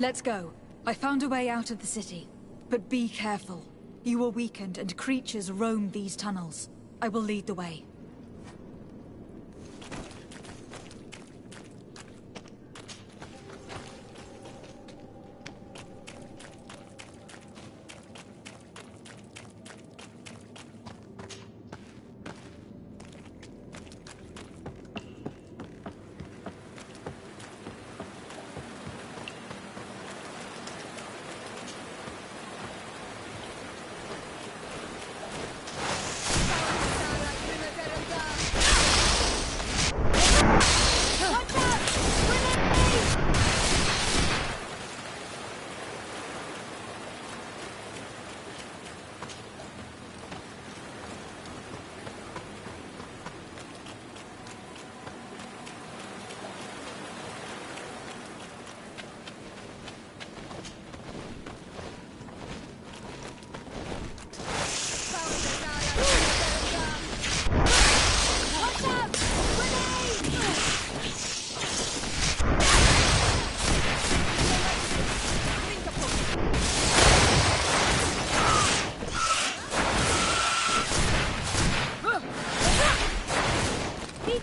Let's go. I found a way out of the city. But be careful. You are weakened and creatures roam these tunnels. I will lead the way.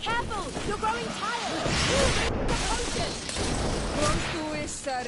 careful! You're growing tired! Ooh, the potion! Pronto estar.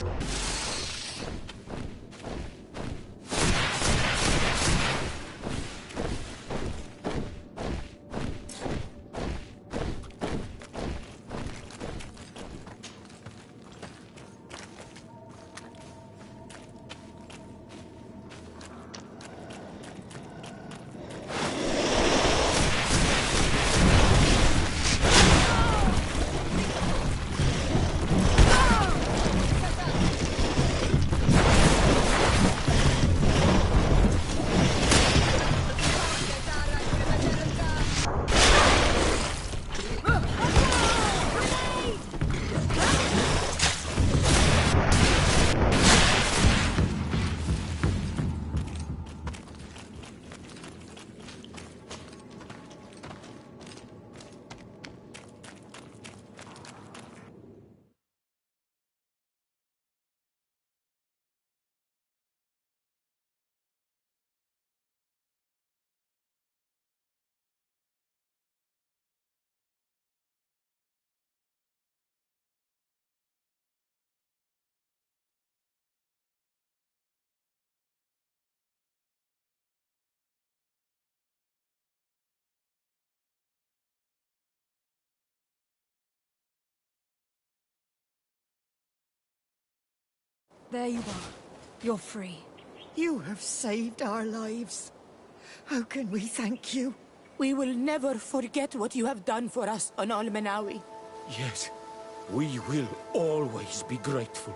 There you are. You're free. You have saved our lives. How can we thank you? We will never forget what you have done for us on Al-Manawi. Yes, we will always be grateful.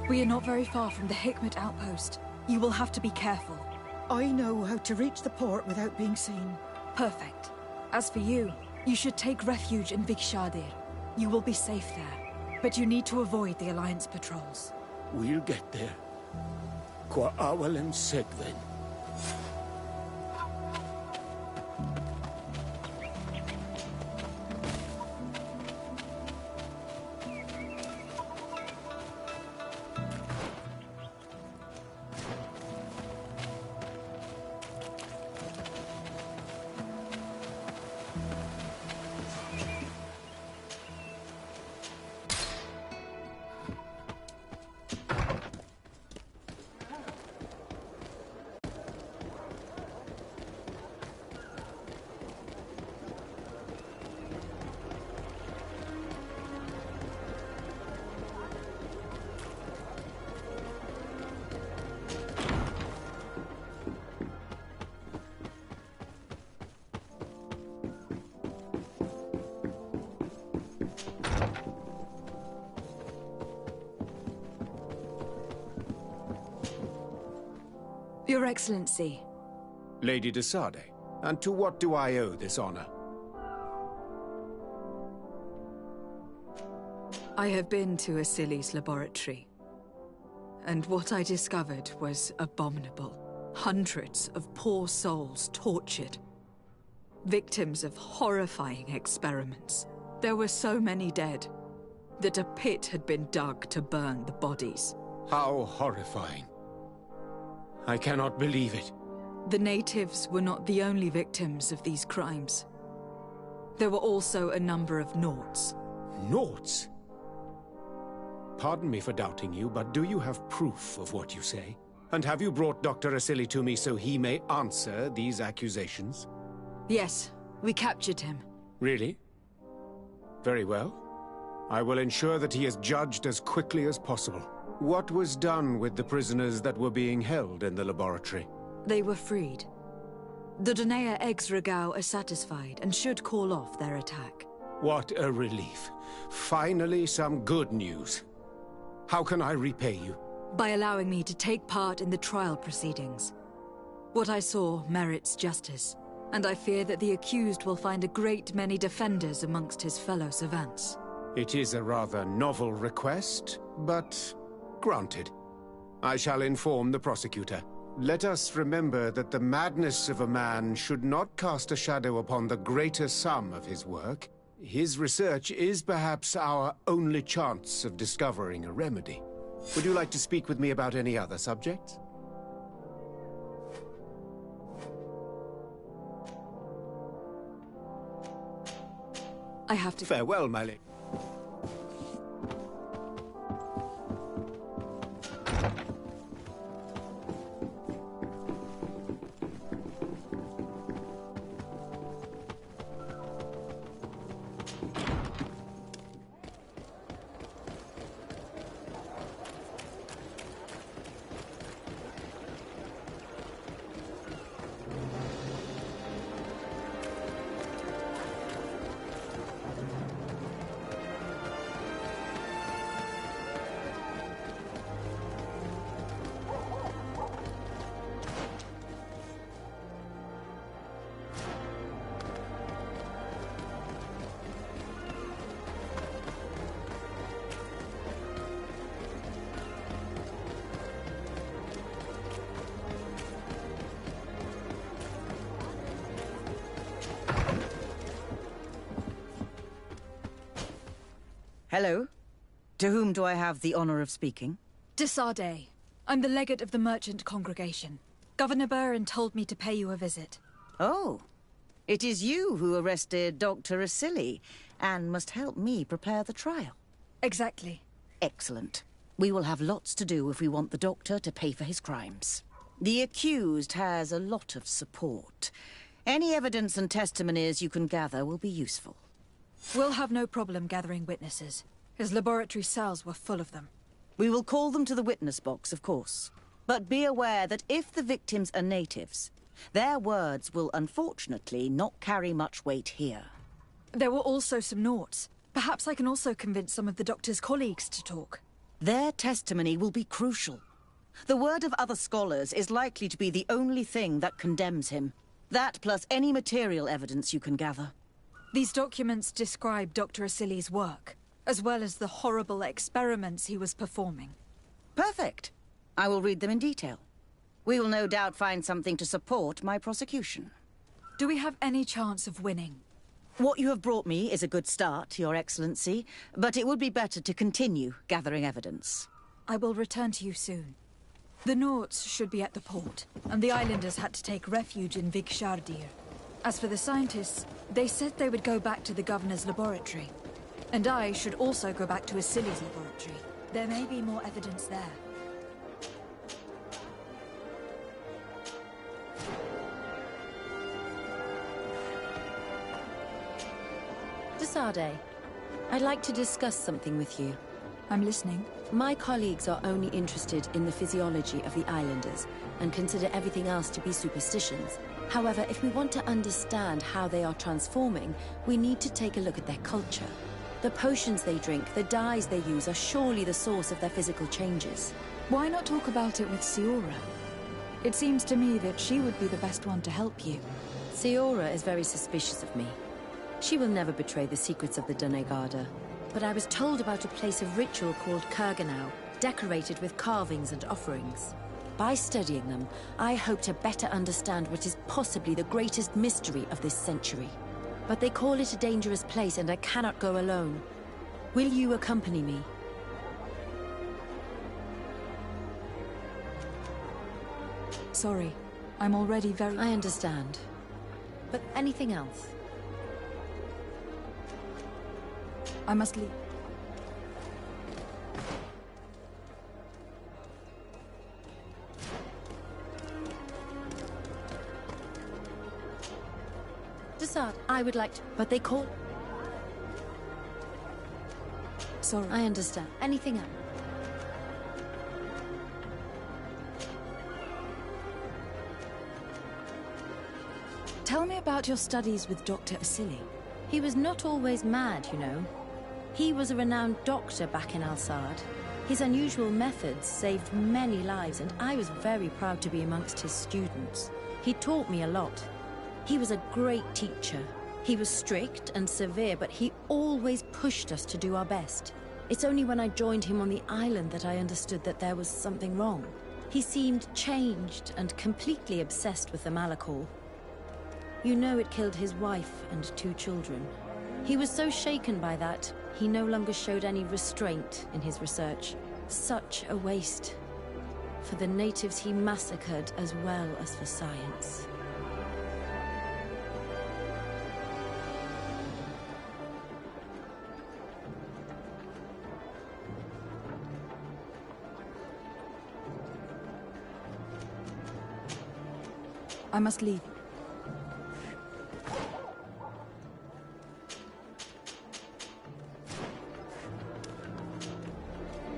We are not very far from the Hikmet outpost. You will have to be careful. I know how to reach the port without being seen. Perfect. As for you, you should take refuge in Vikshadir. You will be safe there. But you need to avoid the Alliance patrols. We'll get there. Qua awalen segven. Your Excellency. Lady de Sade, and to what do I owe this honor? I have been to Asili's laboratory, and what I discovered was abominable. Hundreds of poor souls tortured. Victims of horrifying experiments. There were so many dead that a pit had been dug to burn the bodies. How horrifying. I cannot believe it. The natives were not the only victims of these crimes. There were also a number of Nauts. Nauts? Pardon me for doubting you, but do you have proof of what you say? And have you brought Dr. Asili to me so he may answer these accusations? Yes, we captured him. Really? Very well. I will ensure that he is judged as quickly as possible. What was done with the prisoners that were being held in the laboratory? They were freed. The Donea ex-Regau are satisfied and should call off their attack. What a relief. Finally, some good news. How can I repay you? By allowing me to take part in the trial proceedings. What I saw merits justice, and I fear that the accused will find a great many defenders amongst his fellow savants. It is a rather novel request, but granted. I shall inform the prosecutor. Let us remember that the madness of a man should not cast a shadow upon the greater sum of his work. His research is perhaps our only chance of discovering a remedy. Would you like to speak with me about any other subjects? I have to... Farewell, my lady. Hello. To whom do I have the honor of speaking? Desarde. I'm the legate of the merchant congregation. Governor Burin told me to pay you a visit. Oh. It is you who arrested Dr. Asili and must help me prepare the trial. Exactly. Excellent. We will have lots to do if we want the doctor to pay for his crimes. The accused has a lot of support. Any evidence and testimonies you can gather will be useful. We'll have no problem gathering witnesses. His laboratory cells were full of them. We will call them to the witness box, of course. But be aware that if the victims are natives, their words will unfortunately not carry much weight here. There were also some Nauts. Perhaps I can also convince some of the doctor's colleagues to talk. Their testimony will be crucial. The word of other scholars is likely to be the only thing that condemns him. That plus any material evidence you can gather. These documents describe Dr. Asili's work, as well as the horrible experiments he was performing. Perfect. I will read them in detail. We will no doubt find something to support my prosecution. Do we have any chance of winning? What you have brought me is a good start, Your Excellency, but it would be better to continue gathering evidence. I will return to you soon. The Nauts should be at the port, and the islanders had to take refuge in Vigshardir. As for the scientists, they said they would go back to the governor's laboratory. And I should also go back to Asili's laboratory. There may be more evidence there. Desarde, I'd like to discuss something with you. I'm listening. My colleagues are only interested in the physiology of the islanders and consider everything else to be superstitions. However, if we want to understand how they are transforming, we need to take a look at their culture. The potions they drink, the dyes they use are surely the source of their physical changes. Why not talk about it with Siora? It seems to me that she would be the best one to help you. Siora is very suspicious of me. She will never betray the secrets of the donde. But I was told about a place of ritual called Kurganau, decorated with carvings and offerings. By studying them, I hope to better understand what is possibly the greatest mystery of this century. But they call it a dangerous place and I cannot go alone. Will you accompany me? Sorry, I'm already very... I understand. But anything else? I must leave. Desarde, I would like to... But they call... Sorry. I understand. Anything else? Tell me about your studies with Dr. Asili. He was not always mad, you know. He was a renowned doctor back in Al-Sad. His unusual methods saved many lives, and I was very proud to be amongst his students. He taught me a lot. He was a great teacher. He was strict and severe, but he always pushed us to do our best. It's only when I joined him on the island that I understood that there was something wrong. He seemed changed and completely obsessed with the Malakal. You know it killed his wife and 2 children. He was so shaken by that, he no longer showed any restraint in his research. Such a waste. For the natives he massacred as well as for science. I must leave.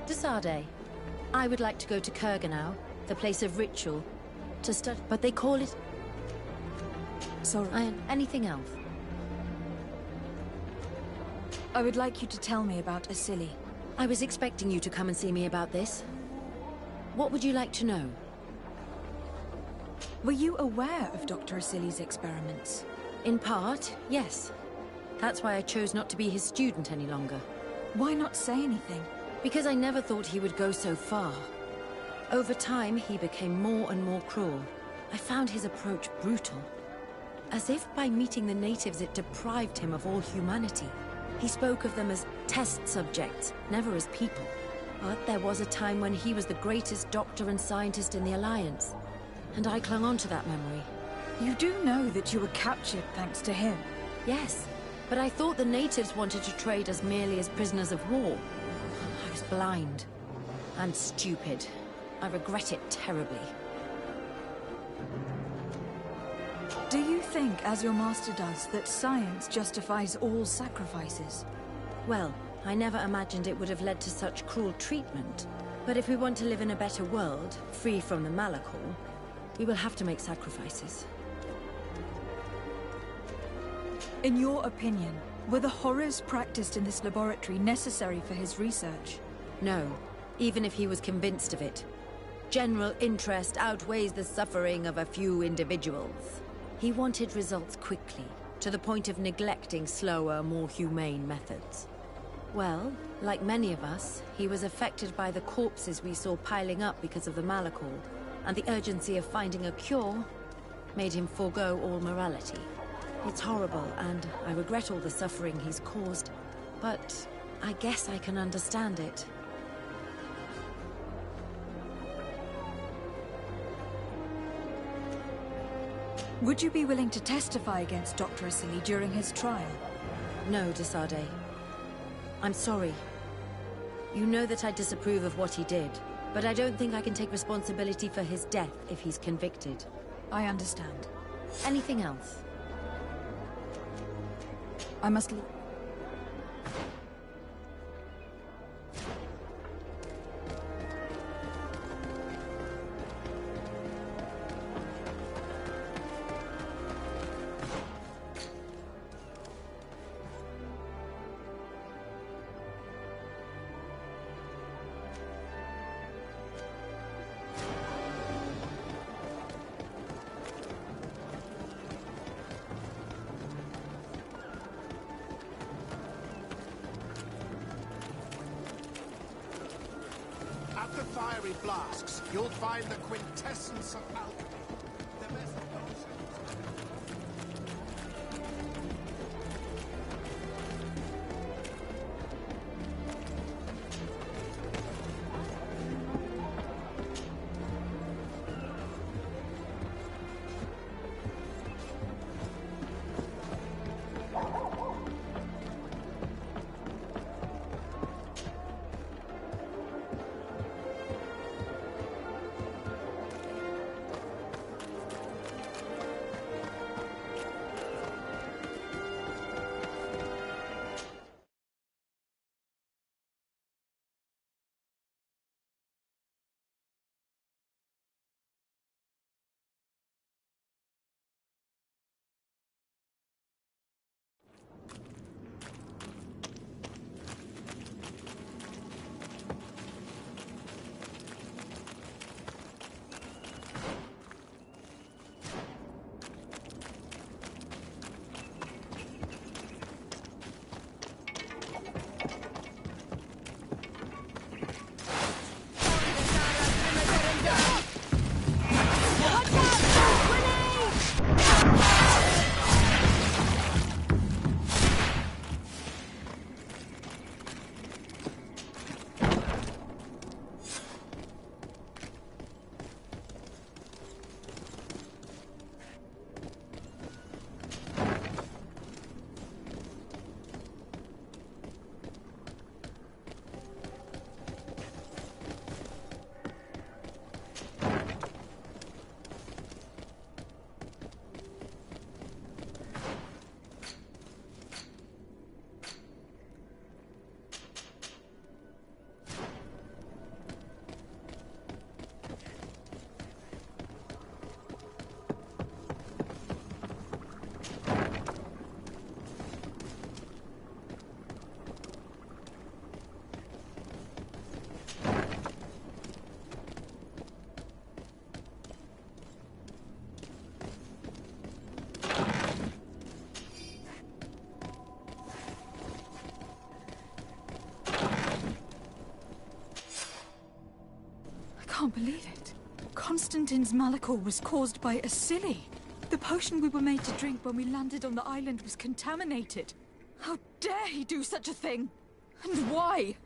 Desade, I would like to go to Kurganau, the place of ritual, to study, but they call it... Sorry. Anything else? I would like you to tell me about Asili. I was expecting you to come and see me about this. What would you like to know? Were you aware of Dr. Asili's experiments? In part, yes. That's why I chose not to be his student any longer. Why not say anything? Because I never thought he would go so far. Over time, he became more and more cruel. I found his approach brutal. As if by meeting the natives it deprived him of all humanity. He spoke of them as test subjects, never as people. But there was a time when he was the greatest doctor and scientist in the Alliance. And I clung on to that memory. You do know that you were captured thanks to him? Yes, but I thought the natives wanted to trade us merely as prisoners of war. I was blind. And stupid. I regret it terribly. Do you think, as your master does, that science justifies all sacrifices? Well, I never imagined it would have led to such cruel treatment. But if we want to live in a better world, free from the Malachor, we will have to make sacrifices. In your opinion, were the horrors practiced in this laboratory necessary for his research? No, even if he was convinced of it. General interest outweighs the suffering of a few individuals. He wanted results quickly, to the point of neglecting slower, more humane methods. Well, like many of us, he was affected by the corpses we saw piling up because of the Malachor, and the urgency of finding a cure made him forego all morality. It's horrible, and I regret all the suffering he's caused, but I guess I can understand it. Would you be willing to testify against Dr. Asili during his trial? No, Desade. I'm sorry. You know that I disapprove of what he did, but I don't think I can take responsibility for his death if he's convicted. I understand. Anything else? I must leave. At the fiery flasks, you'll find the quintessence of alchemy. The best potions. Constantine's malachor was caused by a silly. The potion we were made to drink when we landed on the island was contaminated. How dare he do such a thing? And why?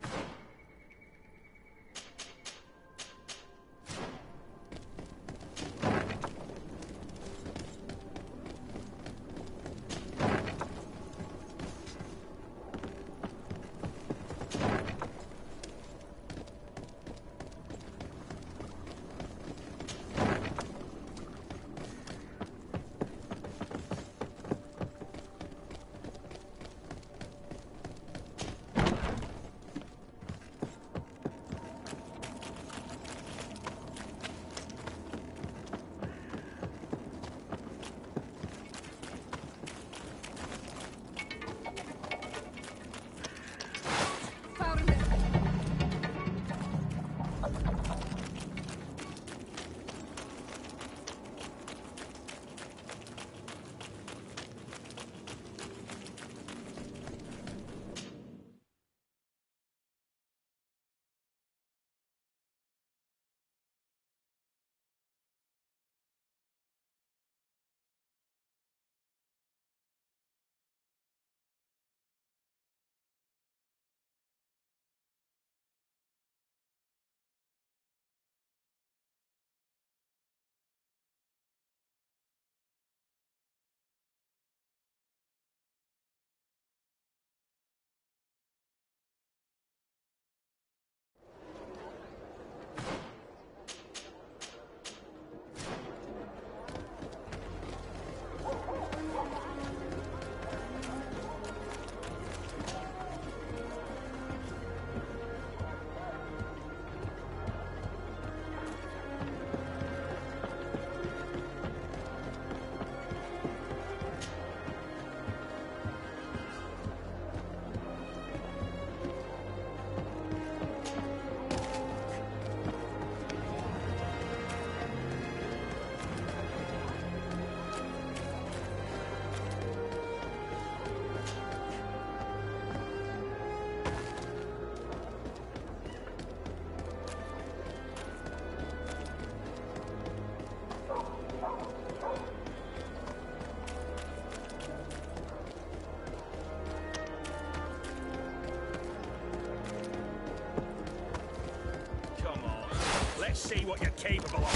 Let's see what you're capable of.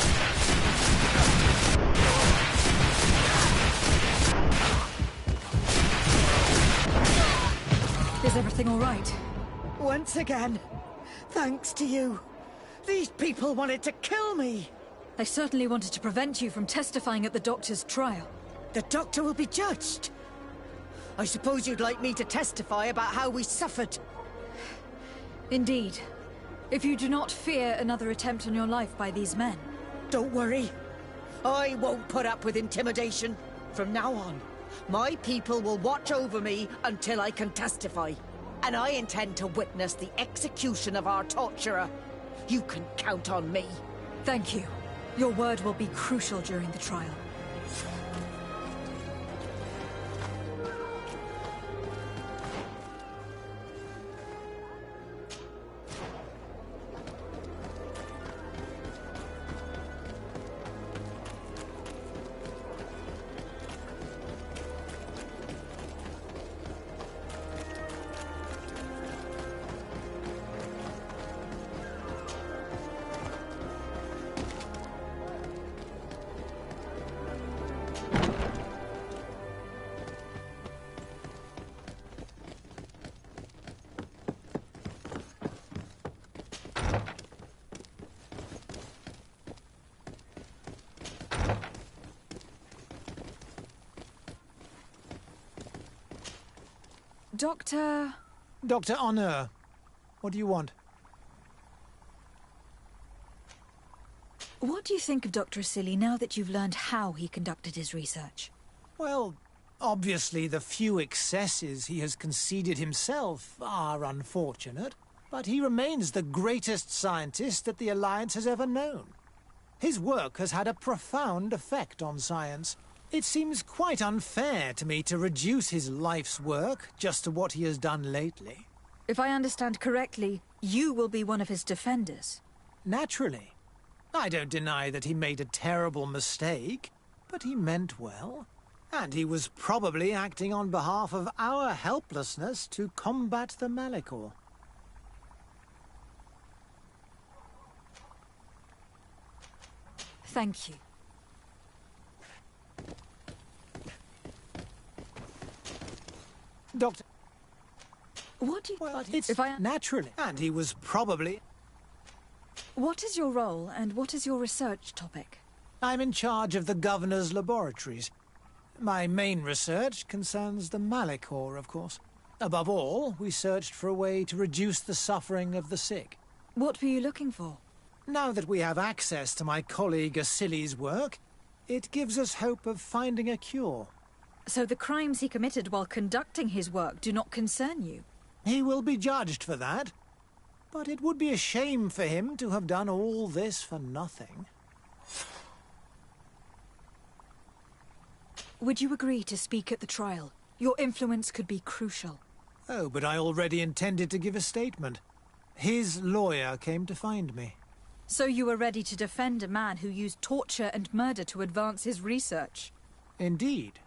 Is everything all right? Once again, thanks to you. These people wanted to kill me. They certainly wanted to prevent you from testifying at the doctor's trial. The doctor will be judged. I suppose you'd like me to testify about how we suffered. Indeed. If you do not fear another attempt on your life by these men. Don't worry. I won't put up with intimidation. From now on, my people will watch over me until I can testify. And I intend to witness the execution of our torturer. You can count on me. Thank you. Your word will be crucial during the trial. Dr. Honor, what do you want? What do you think of Dr. Asili now that you've learned how he conducted his research? Well, obviously the few excesses he has conceded himself are unfortunate, but he remains the greatest scientist that the Alliance has ever known. His work has had a profound effect on science. It seems quite unfair to me to reduce his life's work just to what he has done lately. If I understand correctly, you will be one of his defenders. Naturally. I don't deny that he made a terrible mistake, but he meant well. And he was probably acting on behalf of our helplessness to combat the Malachor. Thank you. Doctor... What do you... Well, it's naturally. And he was probably... What is your role, and what is your research topic? I'm in charge of the Governor's laboratories. My main research concerns the Malachor, of course. Above all, we searched for a way to reduce the suffering of the sick. What were you looking for? Now that we have access to my colleague Asili's work, it gives us hope of finding a cure. So the crimes he committed while conducting his work do not concern you? He will be judged for that. But it would be a shame for him to have done all this for nothing. Would you agree to speak at the trial? Your influence could be crucial. Oh, but I already intended to give a statement. His lawyer came to find me. So you were ready to defend a man who used torture and murder to advance his research? Indeed,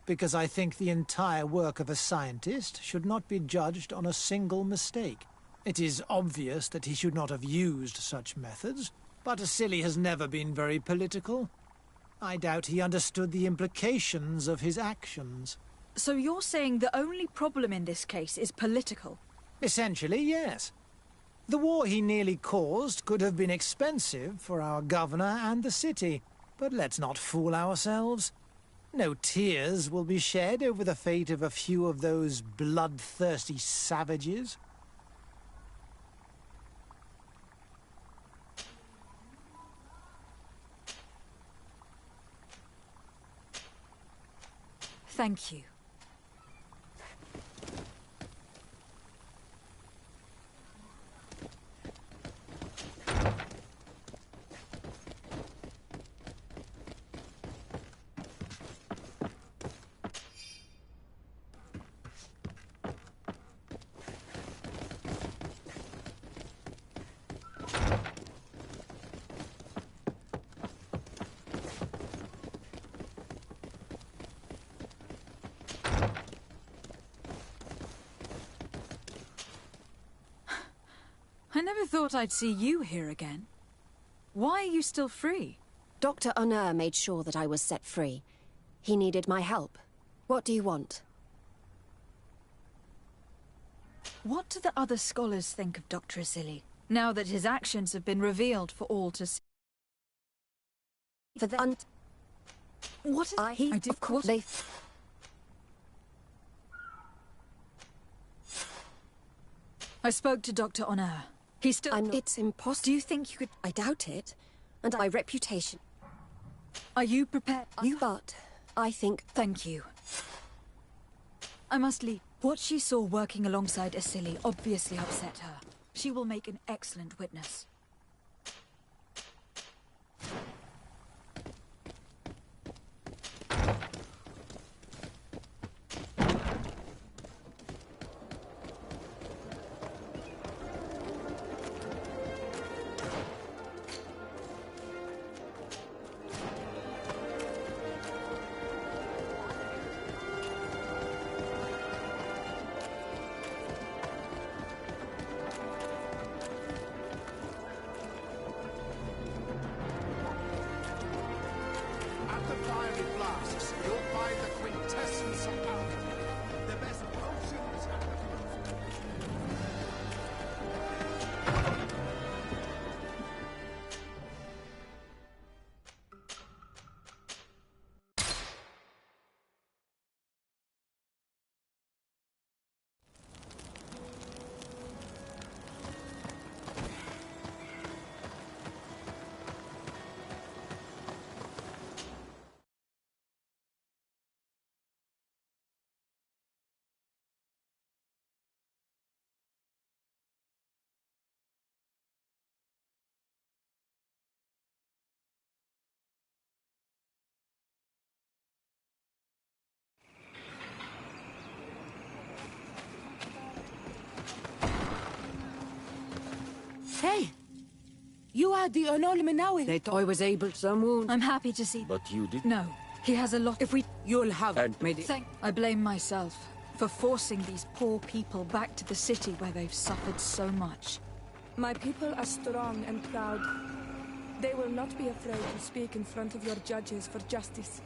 because I think the entire work of a scientist should not be judged on a single mistake. It is obvious that he should not have used such methods, but Asili has never been very political. I doubt he understood the implications of his actions. So you're saying the only problem in this case is political? Essentially, yes. The war he nearly caused could have been expensive for our governor and the city, but let's not fool ourselves. No tears will be shed over the fate of a few of those bloodthirsty savages. Thank you. I never thought I'd see you here again. Why are you still free? Dr. Honor made sure that I was set free. He needed my help. What do you want? What do the other scholars think of Dr. Asili, now that his actions have been revealed for all to see? For them... What is he? Of course they... I spoke to Dr. Honor. He's still... It's impossible. Do you think you could... I doubt it. And my reputation... Are you prepared? But I think... Thank you. I must leave. What she saw working alongside Asili obviously upset her. She will make an excellent witness. Hey! You are the Anol Menawi. They thought I was able to some wound. I'm happy to see. But you did. No, he has a lot. If we... You'll have And made it. I blame myself for forcing these poor people back to the city where they've suffered so much. My people are strong and proud. They will not be afraid to speak in front of your judges for justice.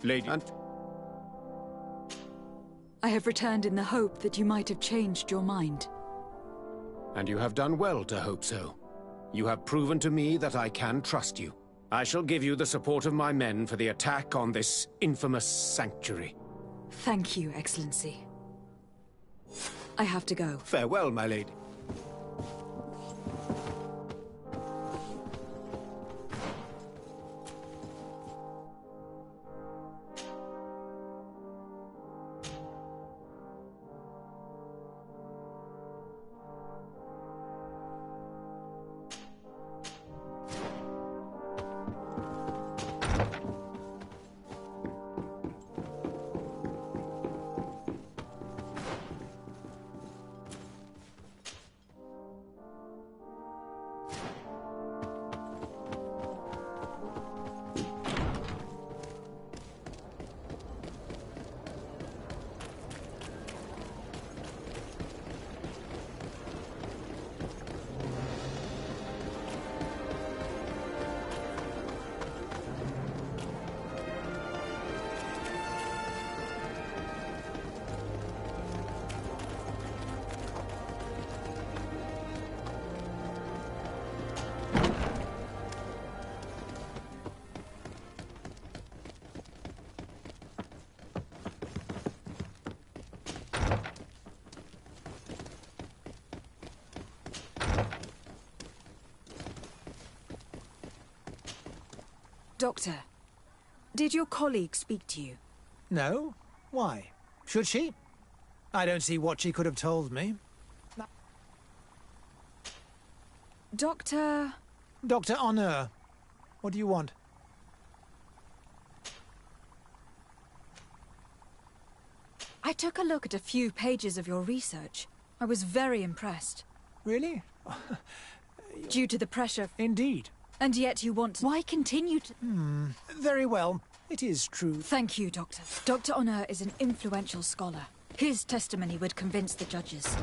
Lady... I have returned in the hope that you might have changed your mind. And you have done well to hope so. You have proven to me that I can trust you. I shall give you the support of my men for the attack on this infamous sanctuary. Thank you, Excellency. I have to go. Farewell, my lady. Doctor, did your colleague speak to you? No? Why? Should she? I don't see what she could have told me. Doctor... Dr. Honor. What do you want? I took a look at a few pages of your research. I was very impressed. Really? Due to the pressure... Indeed. And yet you want... Why continue to... Very well. It is true. Thank you, Doctor. Dr. Honor is an influential scholar. His testimony would convince the judges.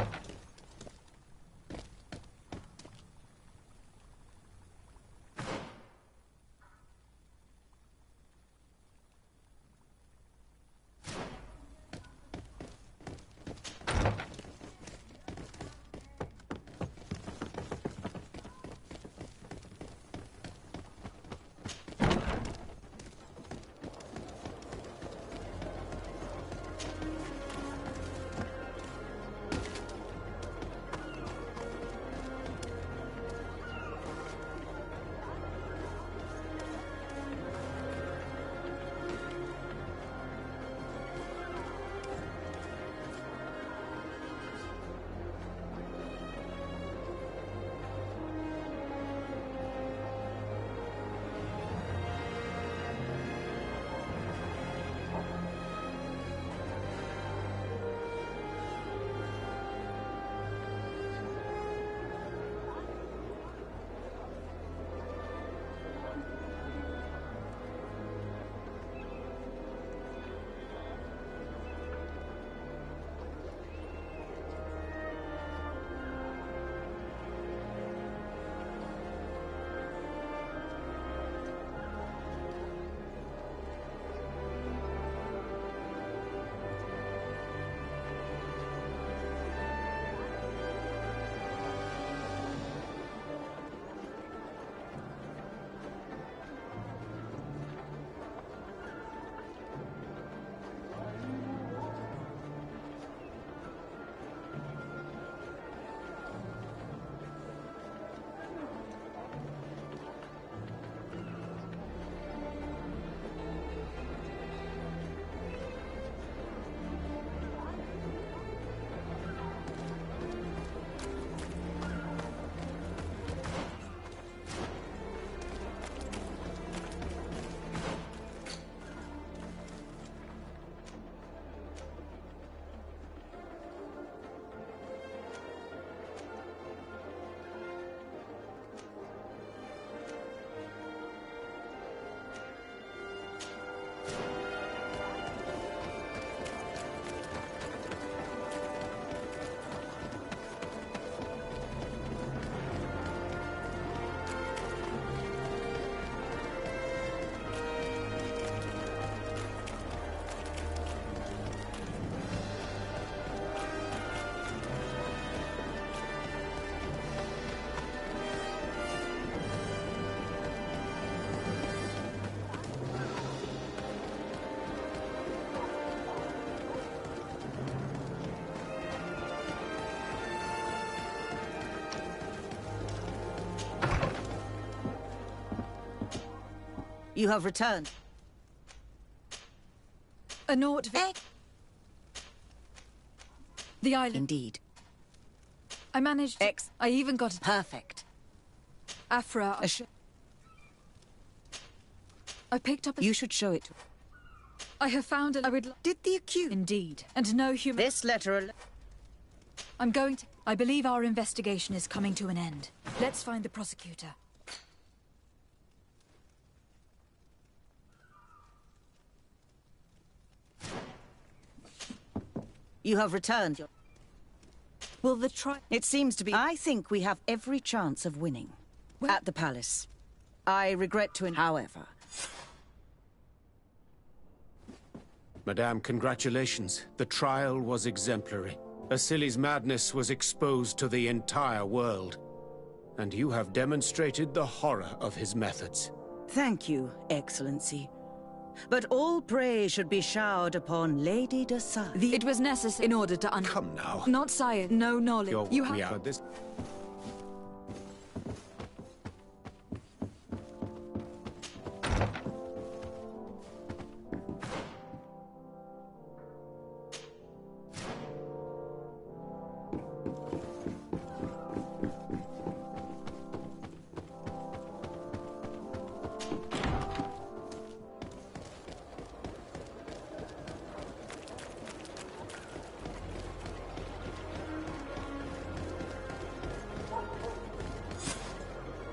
You have returned. A Nort. The island. Indeed. I managed. I even got. Perfect. Afra. I picked up a... You should show it. I have found a... Did the accused... Indeed. And no human... This letter... I'm going to... I believe our investigation is coming to an end. Let's find the prosecutor. You have returned. Will the trial... It seems to be... I think we have every chance of winning. Well... At the palace. I regret to... However... Madame, congratulations. The trial was exemplary. Asili's madness was exposed to the entire world. And you have demonstrated the horror of his methods. Thank you, Excellency. But all praise should be showered upon Lady de Sade. It was necessary in order to Come now. Not science, no knowledge. You have... this...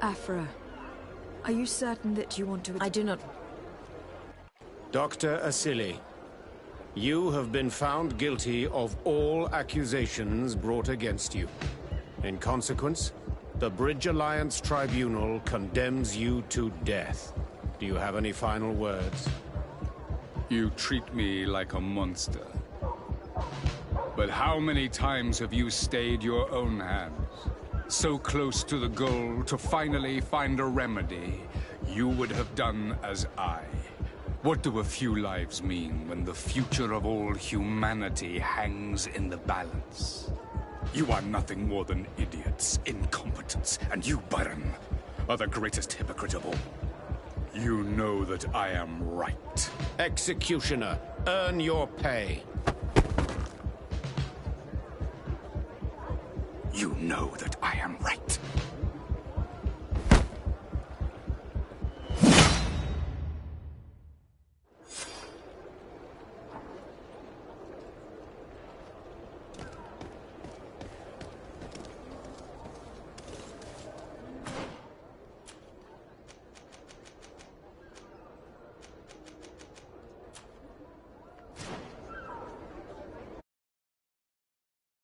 Afra, are you certain that you want to... I do not... Dr. Asili, you have been found guilty of all accusations brought against you. In consequence, the Bridge Alliance Tribunal condemns you to death. Do you have any final words? You treat me like a monster. But how many times have you stayed your own hand? So close to the goal to finally find a remedy, you would have done as I. What do a few lives mean when the future of all humanity hangs in the balance? You are nothing more than idiots, incompetents, and you, Baron, are the greatest hypocrite of all. You know that I am right. Executioner, earn your pay. You know that I am right.